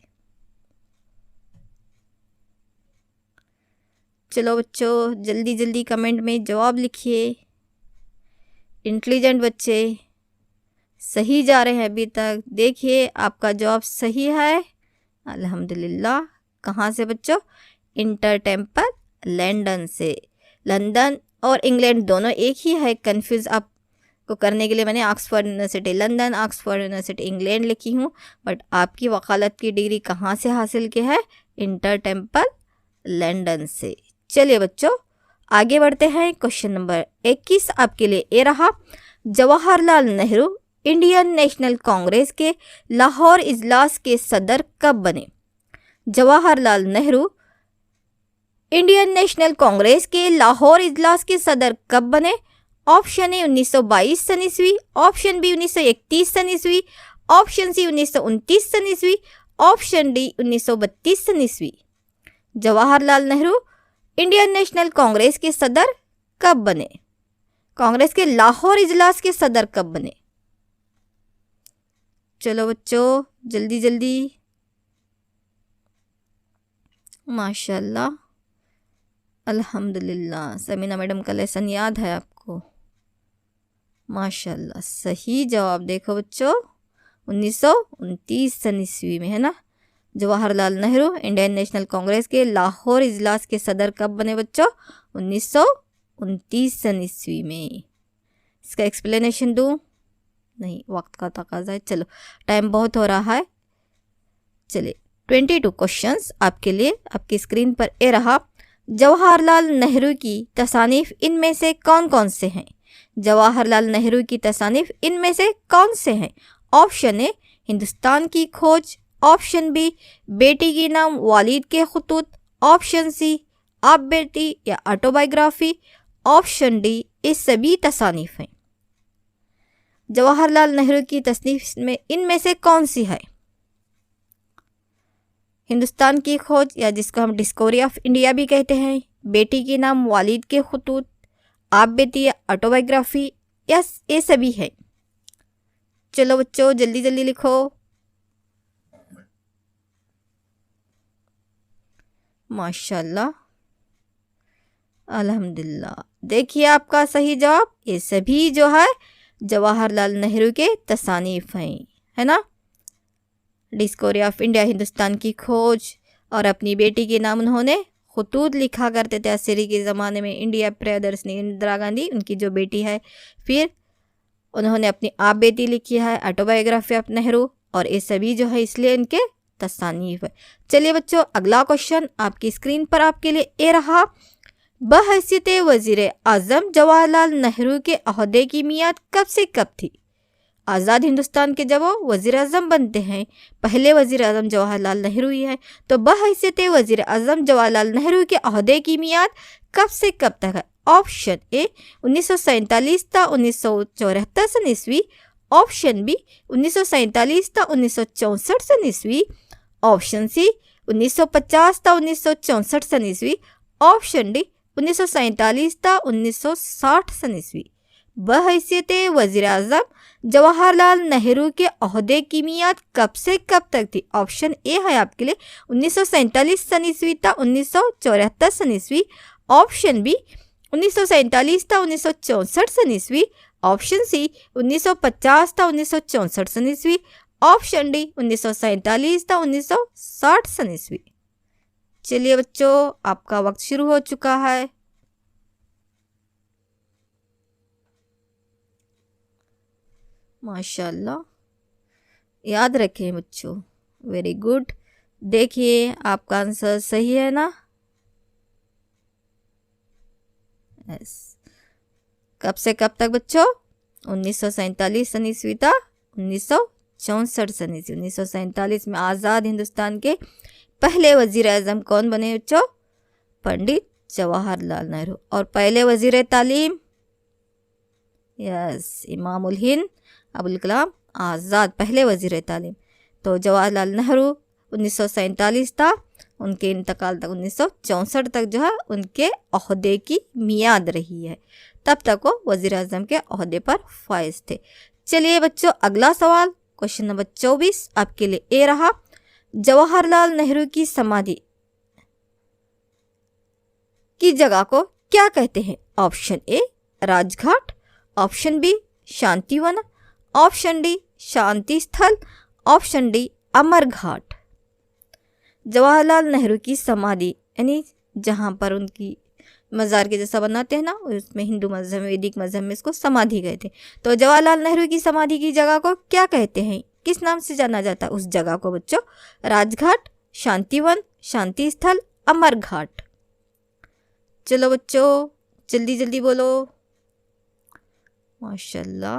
चलो बच्चों जल्दी जल्दी कमेंट में जवाब लिखिए। इंटेलिजेंट बच्चे सही जा रहे हैं अभी तक। देखिए आपका जवाब सही है अल्हम्दुलिल्लाह। कहाँ से बच्चों? इंटर टेम्पल लंदन से। लंदन और इंग्लैंड दोनों एक ही है। कंफ्यूज आपको करने के लिए मैंने Oxford University London, Oxford University England लिखी हूँ, बट आपकी वकालत की डिग्री कहाँ से हासिल की है? इंटर टेम्पल लंदन से। चलिए बच्चों आगे बढ़ते हैं। क्वेश्चन नंबर 21 आपके लिए ये रहा। जवाहरलाल नेहरू इंडियन नेशनल कांग्रेस के लाहौर इजलास के सदर कब बने? जवाहरलाल नेहरू इंडियन नेशनल कांग्रेस के लाहौर इजलास के सदर कब बने? ऑप्शन ए 1922 सन ईस्वी, ऑप्शन बी 1931 सन ईस्वी, ऑप्शन सी 1929 सन ईस्वी, ऑप्शन डी 1932 सन ईस्वी। जवाहरलाल नेहरू इंडियन नेशनल कांग्रेस के सदर कब बने? कांग्रेस के लाहौर इजलास के सदर कब बने? चलो बच्चों जल्दी जल्दी। माशाल्लाह अल्हम्दुलिल्लाह। समीना मैडम का लेसन याद है आपको? माशाल्लाह सही जवाब। देखो बच्चों 1929 सन ईस्वी में है ना। जवाहरलाल नेहरू इंडियन नेशनल कांग्रेस के लाहौर इजलास के सदर कब बने बच्चों? 1929 सन ईस्वी में। इसका एक्सप्लेनेशन दूँ? नहीं, वक्त का तकाजा है। चलो टाइम बहुत हो रहा है। चलिए 22 क्वेश्चंस आपके लिए आपकी स्क्रीन पर ए रहा। जवाहरलाल नेहरू की तसानीफ इनमें से कौन कौन से हैं? जवाहरलाल नेहरू की तसानीफ इनमें से कौन से हैं? ऑप्शन ए हिंदुस्तान की खोज, ऑप्शन बी बेटी की नाम वालिद के खुतूत, ऑप्शन सी आप बेटी या ऑटोबायोग्राफी, ऑप्शन डी ये सभी तसानीफ हैं। जवाहरलाल नेहरू की तसनीफ में इनमें से कौन सी है? हिंदुस्तान की खोज या जिसको हम डिस्कवरी ऑफ इंडिया भी कहते हैं, बेटी की नाम वालिद के खुतूत, आप बेटी या ऑटोबायोग्राफी, यस ये सभी है। चलो बच्चों जल्दी जल्दी लिखो। माशाल्लाह अल्हम्दुलिल्लाह। देखिए आपका सही जवाब ये सभी जो है जवाहरलाल नेहरू के तसानीफ हैं, है ना। डिस्कवरी ऑफ इंडिया, हिंदुस्तान की खोज और अपनी बेटी के नाम उन्होंने खुतूत लिखा करते थे अस्सरी के ज़माने में। इंडिया प्रियदर्शनी इंदिरा गांधी उनकी जो बेटी है, फिर उन्होंने अपनी आप बेटी लिखी है ऑटोबायोग्राफी ऑफ नेहरू, और ये सभी जो है इसलिए इनके तसानीफ है। चलिए बच्चों अगला क्वेश्चन आपकी स्क्रीन पर आपके लिए ये रहा। बहैसियत वज़ीर आज़म जवाहरलाल नेहरू के अहदे की मियाद कब से कब थी? आज़ाद हिंदुस्तान के जब वो वज़ीर आज़म बनते हैं, पहले वज़ीर आज़म जवाहरलाल नेहरू ही है, तो बहैसियत वज़ीर आज़म जवाहरलाल नेहरू के अहदे की मियाद कब से कब तक है? ऑप्शन ए 1947 था 1974 सन ईस्वी, ऑप्शन बी 1947 था 1964 सन ईस्वी, ऑप्शन सी 1950 था 1964 सन ईस्वी, ऑप्शन डी 1947 था 1960 सन ईस्वी। बहैसियत वज़ीर आज़म जवाहरलाल नेहरू के अहदे की मियाद कब से कब तक थी? ऑप्शन ए है आपके लिए 1947 सन ईस्वी था 1974 सन ईस्वी, ऑप्शन बी 1947 था 1964 सन ईस्वी, ऑप्शन सी 1950 था 1964 सन ईस्वी, ऑप्शन डी 1947 था 1960 सन ईस्वी। चलिए बच्चों आपका वक्त शुरू हो चुका है। माशाल्लाह याद रखें बच्चों, वेरी गुड। देखिए आपका आंसर सही है ना? यस। कब से कब तक बच्चों? 1947 सन ईस्वी था 1964 सन ईस्वी। 1947 में आज़ाद हिंदुस्तान के पहले वज़ीर आज़म कौन बने बच्चों? पंडित जवाहरलाल नेहरू। और पहले वज़ीर तालीम, यस, इमामुल हिंद अबुल कलाम आज़ाद, पहले वज़ीर तालीम। तो जवाहरलाल नेहरू 1947 था उनके इंतकाल तक 1964 तक जो है उनके ओहदे की मियाद रही है, तब तक वो वज़ीर आज़म के ओहदे पर फाइज थे। चलिए बच्चों, अगला सवाल क्वेश्चन नंबर 24 आपके लिए ए रहा, जवाहरलाल नेहरू की समाधि की जगह को क्या कहते हैं? Option A Rajghat, option B Shantivan, option D Shanti Sthal, option D Amar Ghat. Jawaharlal Nehru की समाधि यानी जहाँ पर उनकी मज़ार के जैसा बनाते हैं ना, उसमें हिंदू मज़हब वैदिक मज़हब में इसको समाधि कहते हैं। तो जवाहरलाल नेहरू की समाधि की जगह को क्या कहते हैं, किस नाम से जाना जाता है उस जगह को बच्चों? राजघाट, शांतिवन, शांति स्थल, अमर घाट। चलो बच्चों जल्दी जल्दी बोलो। माशाल्लाह,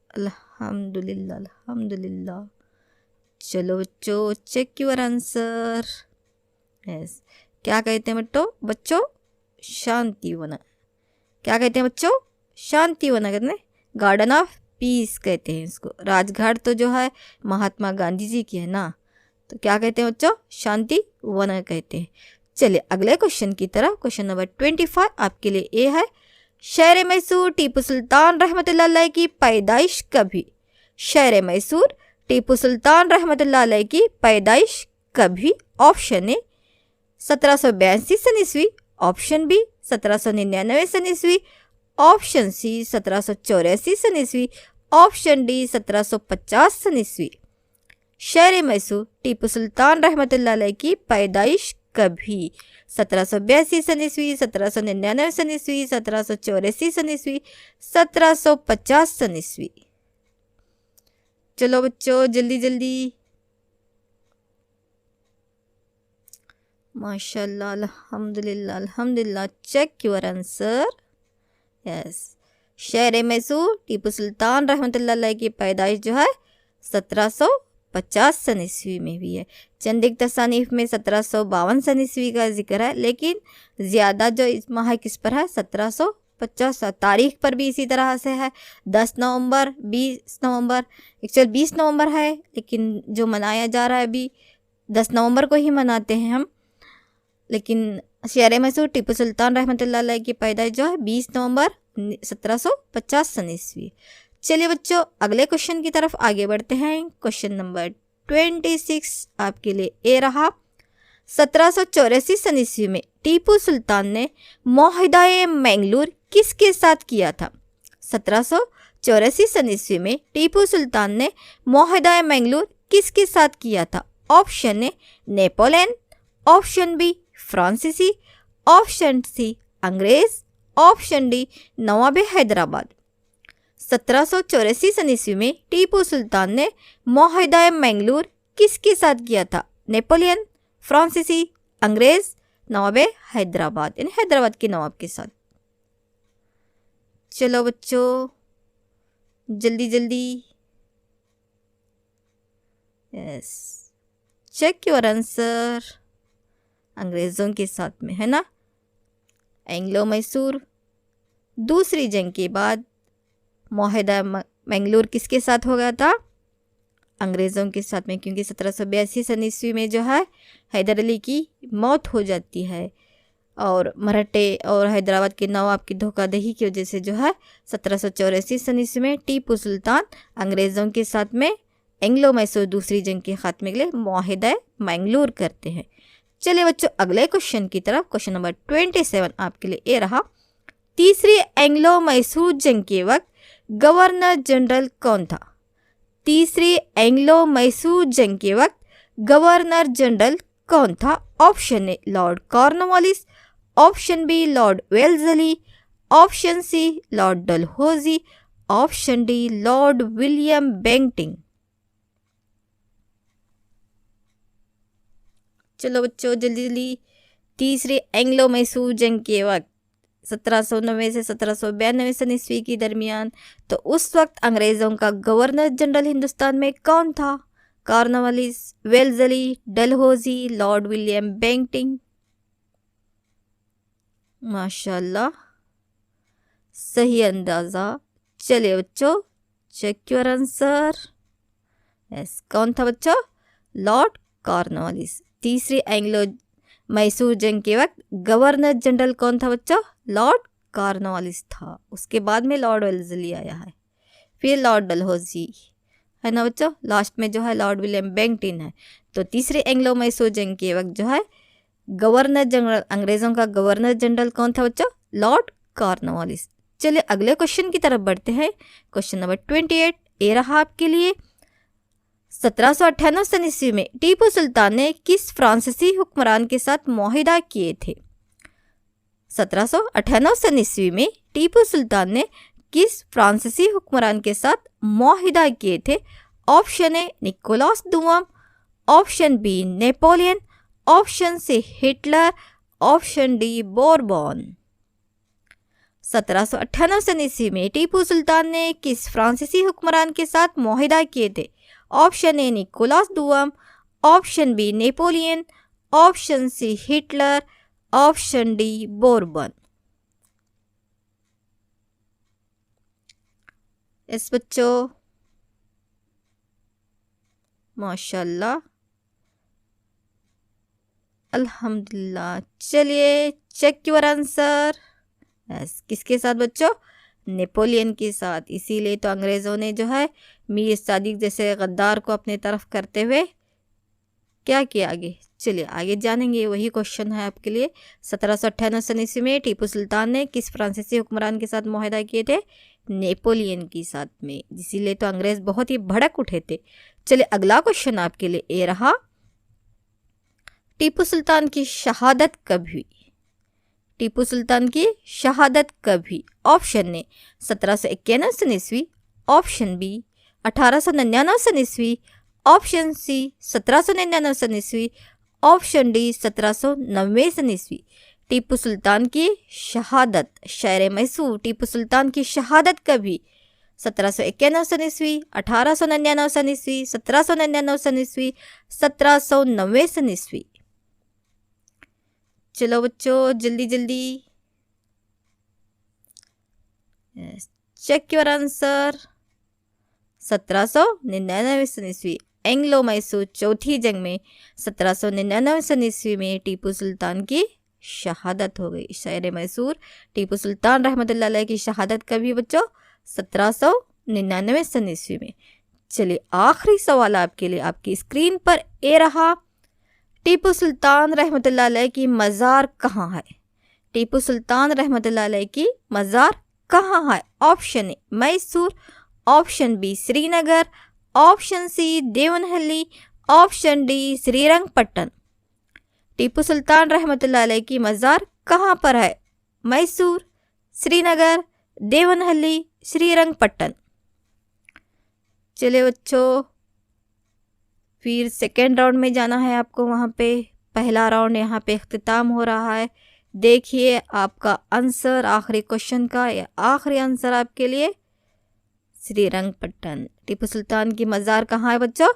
अल्हम्दुलिल्लाह अल्हम्दुलिल्लाह। चलो बच्चों चेक योर आंसर। यस, क्या कहते हैं बच्चों? शांतिवन। क्या कहते हैं बच्चों? शांतिवन कहते हैं, गार्डन ऑफ पीस कहते हैं इसको। राजघाट तो जो है महात्मा गांधी जी की है ना, तो क्या कहते हैं बच्चों? शांति वन कहते हैं। चलिए अगले क्वेश्चन की तरफ। क्वेश्चन नंबर 25 आपके लिए ए है, शहर मैसूर टीपू सुल्तान रहमतुल्लाह अलैह की पैदाइश कब हुई? शहर मैसूर टीपू सुल्तान रहमतुल्लाह अलैह की पैदाइश कब हुई? ऑप्शन ए 1782 सन ईस्वी, ऑप्शन बी 1799 सन ईस्वी, ऑप्शन सी 1784 सन ईस्वी, ऑप्शन डी 1750 सन ईस्वी। शहर मैसूर टीपू सुल्तान रहमतुल्लाह अलैह की पैदाइश कब हुई? 1782 सन ईस्वी, 1799 सन ईस्वी, 1784 सन ईस्वी, 1750 सन ईस्वी। चलो बच्चों जल्दी जल्दी। माशाल्लाह, अल्हम्दुलिल्लाह अल्हम्दुलिल्लाह। Check your answer. यस, शहर मैसूर टीपू सुल्तान रहमतुल्लाह अलैह की पैदाइश जो है 1750 सन ईस्वी में भी है। चंद एक तसानीफ में 1752 सन ईस्वी का जिक्र है, लेकिन ज़्यादा जो इस माह किस पर है? 1750। तारीख पर भी इसी तरह से है, 10 नवंबर, 20 नवंबर। एक्चुअल 20 नवंबर है, लेकिन जो मनाया जा रहा है अभी 10 नवंबर को ही मनाते हैं हम। लेकिन शहर मैसूर टीपू सुल्तान रहमतुल्लाह अलैह की पैदाइश जो है 20 नवंबर 1750 सन ईस्वी। चलिए बच्चों अगले क्वेश्चन की तरफ आगे बढ़ते हैं। क्वेश्चन नंबर 26 आपके लिए ए रहा, 1784 सन ईस्वी में टीपू सुल्तान ने मुआहदा मैंगलोर किसके साथ किया था? 1784 सन ईस्वी में टीपू सुल्तान ने मुआहदा मैंगलोर किसके साथ किया था? Option A Napoleon, option B फ्रांसीसी, ऑप्शन सी अंग्रेज, ऑप्शन डी नवाब हैदराबाद। 1784 सन ईस्वी में टीपू सुल्तान ने मुआहदा मैंगलोर किसके साथ किया था? नेपोलियन, फ्रांसीसी, अंग्रेज, नवाब हैदराबाद, यानी हैदराबाद के नवाब के साथ। चलो बच्चों जल्दी जल्दी। Yes, check your answer. अंग्रेज़ों के साथ में है ना। एंग्लो मैसूर दूसरी जंग के बाद मुआहदा मैंगलोर किसके साथ हो गया था? अंग्रेज़ों के साथ में, क्योंकि 1782 सन ईस्वी में जो है हैदर अली की मौत हो जाती है और मराठे और हैदराबाद के नवाब की धोखाधड़ी की वजह से जो है 1784 सन ईस्वी में टीपू सुल्तान अंग्रेज़ों के साथ में एंग्लो मैसूर दूसरी जंग के खात्मे के लिए मुआहदा मैंगलोर करते हैं। चलिए बच्चों अगले क्वेश्चन की तरफ। क्वेश्चन नंबर 27 आपके लिए ये रहा, तीसरी एंग्लो मैसूर जंग के वक्त गवर्नर जनरल कौन था? तीसरी एंग्लो मैसूर जंग के वक्त गवर्नर जनरल कौन था? Option A Lord Cornwallis, option B Lord Wellesley, option C Lord Dalhousie, option D Lord William Bentinck. चलो बच्चों जल्दी जल्दी। तीसरी एंग्लो मैसूर जंग के वक्त 1790 से 1792 सन ईस्वी के दरमियान, तो उस वक्त अंग्रेज़ों का गवर्नर जनरल हिंदुस्तान में कौन था? Cornwallis, Wellesley, Dalhousie, Lord William Bentinck. माशाल्लाह, सही अंदाज़ा। चलिए बच्चों चेक योर आंसर। यस, कौन था बच्चों? Lord Cornwallis. तीसरी एंग्लो मैसूर जंग के वक्त गवर्नर जनरल कौन था बच्चों? लॉर्ड कॉर्नवालिस था। उसके बाद में लॉर्ड वेल्लेस्ली आया है, फिर लॉर्ड डलहौजी है ना बच्चों, लास्ट में जो है लॉर्ड विलियम बेंटिन है। तो तीसरे एंग्लो मैसूर जंग के वक्त जो है गवर्नर जनरल, अंग्रेज़ों का गवर्नर जनरल कौन था बच्चों? Lord Cornwallis. चलिए अगले क्वेश्चन की तरफ बढ़ते हैं। क्वेश्चन नंबर 28 ये रहा आपके लिए। 1798 सन ईस्वी में टीपू सुल्तान ने किस फ्रांसीसी हुक्मरान के साथ मुआहिदा किए थे? 1798 सन ईस्वी में टीपू सुल्तान ने किस फ्रांसीसी हुक्मरान के साथ मुआहिदा किए थे? ऑप्शन ए निकोलस दुआम, option B Napoleon, option C Hitler, option D Bourbon. 1798 सन ईस्वी में टीपू सुल्तान ने किस फ्रांसीसी हुक्मरान के साथ मुआहिदा किए थे? ऑप्शन ए निकोलस दुआम, option B Napoleon, option C Hitler, option D Bourbon. इस बच्चों माशाल्लाह अल्हम्दुलिल्लाह। चलिए चेक योर आंसर। किसके साथ बच्चों? नेपोलियन के साथ। इसीलिए तो अंग्रेज़ों ने जो है मीर सादिक जैसे गद्दार को अपने तरफ करते हुए क्या किया आगे। चलिए आगे जानेंगे, वही क्वेश्चन है आपके लिए। 1798 सन ईस्वी में टीपू सुल्तान ने किस फ्रांसीसी हुक्मरान के साथ मुआहिदा किए थे? नेपोलियन के साथ में। इसीलिए तो अंग्रेज़ बहुत ही भड़क उठे थे। चलिए अगला क्वेश्चन आपके लिए ये रहा। टीपू सुल्तान की शहादत कब हुई? टीपू सुल्तान की शहादत कब हुई? ऑप्शन ए 1791 सन ईस्वी, ऑप्शन बी 1899 सन ईस्वी, ऑप्शन सी 1799 सन ईस्वी, ऑप्शन डी 1790 सन ईस्वी। टीपू सुल्तान की शहादत, शहर मैसूर टीपू सुल्तान की शहादत कब हुई? 1791 सन ईस्वी, 1899 सन ईस्वी, 1799 सन ईस्वी, 1790 सन ईस्वी। चलो बच्चों जल्दी जल्दी चेक योर आंसर। 1799 सन ईस्वी। एंग्लो मैसूर चौथी जंग में 1799 सन ईस्वी में टीपू सुल्तान की शहादत हो गई। शहर मैसूर टीपू सुल्तान रहमतुल्लाह अलैह की शहादत कब हुई बच्चों? 1799 सन ईस्वी में। चलिए आखिरी सवाल आपके लिए आपकी स्क्रीन पर ये रहा। टीपू सुल्तान रहमतुल्लाह अलैह की मज़ार कहाँ है? टीपू सुल्तान रहमतुल्लाह अलैह की मज़ार कहाँ है? Option A Mysore, option B Srinagar, option C Devanahalli, option D Srirangapatna. Tipu Sultan रहमतुल्लाह अलैह की मज़ार कहाँ पर है? मैसूर, श्रीनगर, देवनहल्ली, श्रीरंगपट्टन। चले बच्चों फिर सेकेंड राउंड में जाना है आपको। वहाँ पे पहला राउंड यहाँ पे इख्तिताम हो रहा है। देखिए आपका आंसर आखिरी क्वेश्चन का, या आखिरी आंसर आपके लिए श्रीरंगपट्टन। टीपू सुल्तान की मज़ार कहाँ है बच्चों?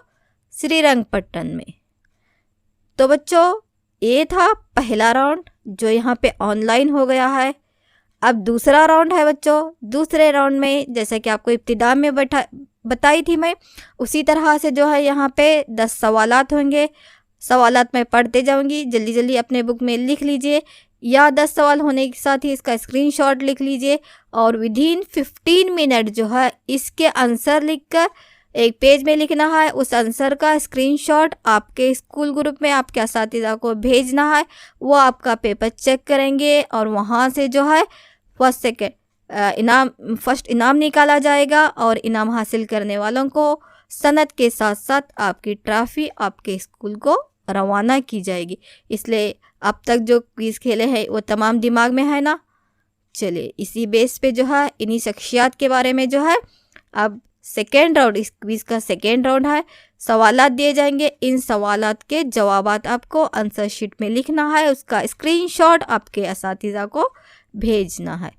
श्रीरंगपट्टन में। तो बच्चों ये था पहला राउंड जो यहाँ पे ऑनलाइन हो गया है। अब दूसरा राउंड है बच्चों। दूसरे राउंड में जैसे कि आपको इब्तिदा में बताई थी मैं, उसी तरह से जो है यहाँ पे 10 सवालात होंगे। सवालात मैं पढ़ते जाऊँगी, जल्दी जल्दी अपने बुक में लिख लीजिए, या 10 सवाल होने के साथ ही इसका स्क्रीनशॉट लिख लीजिए और विदिन 15 मिनट जो है इसके आंसर लिखकर एक पेज में लिखना है। उस आंसर का स्क्रीनशॉट आपके स्कूल ग्रुप में आपके असातिज़ा को भेजना है। वो आपका पेपर चेक करेंगे और वहाँ से जो है फर्स्ट इनाम निकाला जाएगा और इनाम हासिल करने वालों को सनद के साथ साथ आपकी ट्रॉफी आपके स्कूल को रवाना की जाएगी। इसलिए अब तक जो क्विज़ खेले हैं वो तमाम दिमाग में है ना। चलिए इसी बेस पे जो है इन्हीं शख्सियात के बारे में जो है अब सेकेंड राउंड, इस क्विज़ का सेकेंड राउंड है। सवालात दिए जाएंगे, इन सवालात के जवाबात आपको आंसर शीट में लिखना है, उसका स्क्रीनशॉट आपके असातिज़ा को भेजना है।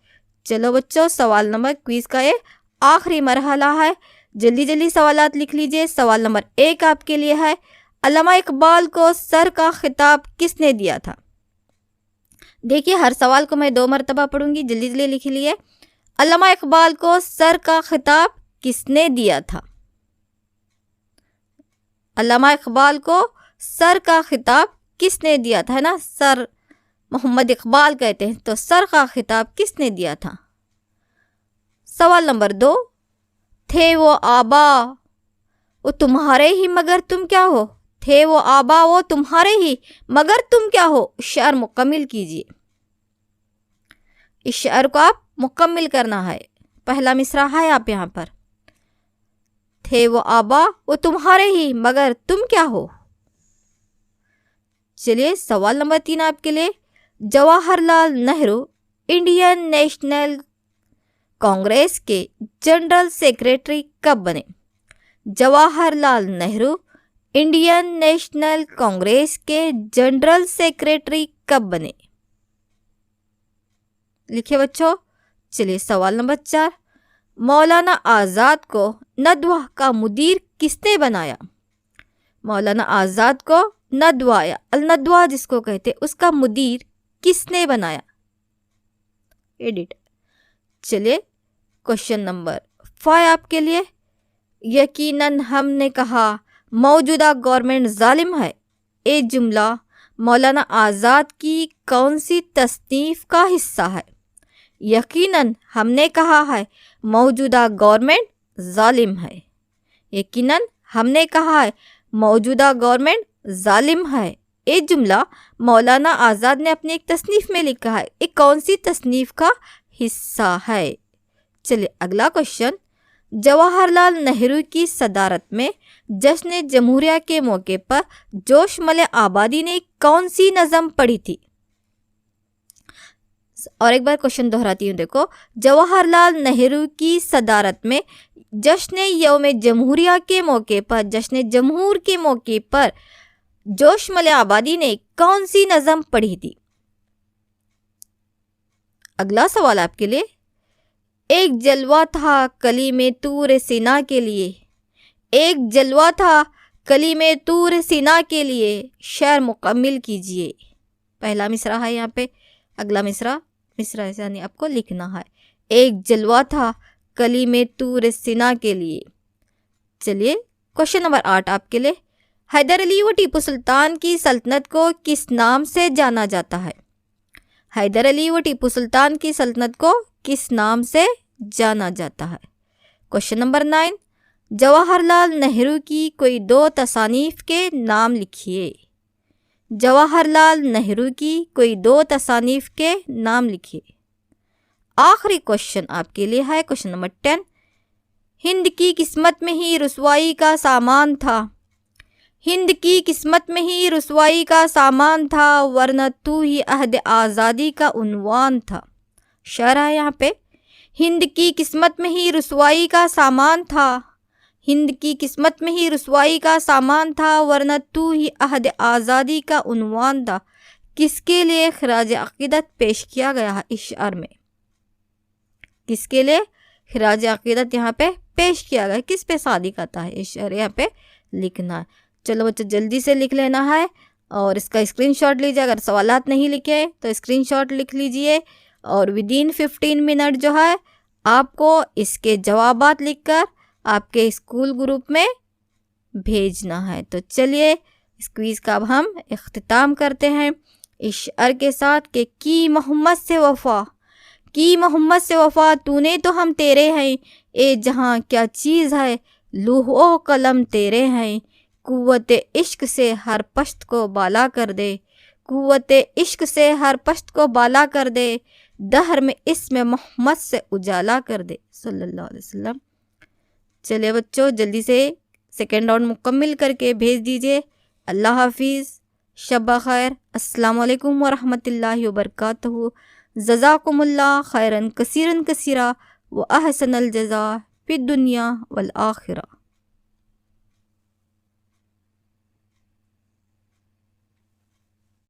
चलो बच्चों सवाल नंबर क्विज़ का ये आखिरी मरहला है, जल्दी जल्दी सवालात लिख लीजिए। सवाल नंबर 1 आपके लिए है, अल्लामा इकबाल को सर का खिताब किसने दिया था? देखिए हर सवाल को मैं 2 मरतबा पढ़ूंगी, जल्दी जल्दी लिख लिए। अल्लामा इकबाल को सर का खिताब किसने दिया था? अल्लामा इकबाल को सर का खिताब किसने दिया था, है ना, सर मोहम्मद इकबाल कहते हैं, तो सर का खिताब किसने दिया था। सवाल नंबर 2, थे वो आबा वो तुम्हारे ही मगर तुम क्या हो। थे वो आबा वो तुम्हारे ही मगर तुम क्या हो। शेर मुकम्मिल कीजिए। इस शेर को आप मुकम्मिल करना है। पहला मिसरा है आप यहाँ पर, थे वो आबा वो तुम्हारे ही मगर तुम क्या हो। चलिए सवाल नंबर 3 आपके लिए, जवाहरलाल नेहरू इंडियन नेशनल कांग्रेस के जनरल सेक्रेटरी कब बने। जवाहरलाल नेहरू इंडियन नेशनल कांग्रेस के जनरल सेक्रेटरी कब बने। लिखिए बच्चों। चलिए सवाल नंबर 4, मौलाना आज़ाद को नदवा का मुदीर किसने बनाया। मौलाना आज़ाद को नदवा या अल-नदवा जिसको कहते उसका मुदीर किसने बनाया। एडिट। चलिए क्वेश्चन नंबर 5 आपके लिए, यकीनन हमने कहा मौजूदा गवर्नमेंट जालिम है। ये जुमला मौलाना आज़ाद की कौन सी तसनीफ़ का हिस्सा है। यकीनन हमने कहा है मौजूदा गवर्नमेंट जालिम है। यकीनन हमने कहा है मौजूदा गवर्नमेंट जालिम है। ये जुमला मौलाना आज़ाद ने अपनी एक तसनीफ़ में लिखा है। ये कौन सी तसनीफ़ का हिस्सा है। चलिए अगला क्वेश्चन, जवाहरलाल नेहरू की सदारत में जश्न जमहूरिया के मौके पर जोशमल आबादी ने कौन सी नज़म पढ़ी थी। और एक बार क्वेश्चन दोहराती हूँ, देखो, जवाहरलाल नेहरू की सदारत में जश्न यौम जमहूरिया के मौके पर, जश्न जमहूर के मौके पर जोशमल आबादी ने कौन सी नज़म पढ़ी थी। अगला सवाल आपके लिए, एक जलवा था कली में तूर सीना के लिए। एक जलवा था कली में तूर सीना के लिए। शेर मुकम्मिल कीजिए। पहला मिसरा है यहाँ पे, अगला मिसरा यानी आपको लिखना है। एक जलवा था कली में तूर सीना के लिए। चलिए क्वेश्चन नंबर 8 आपके लिए, हैदर अली व टीपू सुल्तान की सल्तनत को किस नाम से जाना जाता है। हैदर अली व टीपू सुल्तान की सल्तनत को किस नाम से जाना जाता है। क्वेश्चन नंबर 9, जवाहरलाल नेहरू की कोई 2 तसानीफ के नाम लिखिए। जवाहरलाल नेहरू की कोई 2 तसानीफ के नाम लिखिए। आखिरी क्वेश्चन आपके लिए है क्वेश्चन नंबर 10, हिंद की किस्मत में ही रुसवाई का सामान था। हिंद की किस्मत में ही रुसवाई का सामान था, वरना तू ही अहद आज़ादी का उन्वान था। शेर है यहाँ पे, हिंद की किस्मत में ही रुसवाई का सामान था। हिंद की किस्मत में ही रुसवाई का सामान था, वरना तू ही अहद आज़ादी का उन्वान था। किसके लिए खिराज अक़ीदत पेश किया गया है इस शेर में। किसके लिए खिराज अक़ीदत यहाँ पे पेश किया गया, किस पे शादी करता है इस शेर यहाँ पे लिखना है। चलो बच्चों जल्दी से लिख लेना है और इसका स्क्रीनशॉट लीजिए। अगर सवालात नहीं लिखे तो स्क्रीनशॉट लिख लीजिए और विदिन 15 मिनट जो है आपको इसके जवाबात लिखकर आपके स्कूल ग्रुप में भेजना है। तो चलिए इस क्विज़ का अब हम इख्तिताम करते हैं इस शेर के साथ कि की मोहम्मद से वफ़ा, की मोहम्मद से वफ़ा, तूने तो हम तेरे हैं, ए जहाँ क्या चीज़ है, लूह ओ कलम तेरे हैं। कुव्वत इश्क से हर पश्त को बाला कर दे, कुव्वत इश्क से हर पश्त को बाला कर दे, दहर में इसमें मोहम्मद से उजाला कर दे सल्लल्लाहु अलैहि वसल्लम। चलिए बच्चों जल्दी से सेकेंड राउंड मुकम्मिल करके भेज दीजिए। अल्लाह हाफिज़, शब खैर, अस्सलामु अलैकुम व रहमतुल्लाहि व बरकातहू। जज़ाकुमुल्लाह खैरन कसीरन कसीरा व अहसनल जज़ा फिद दुनिया वल आखिरा।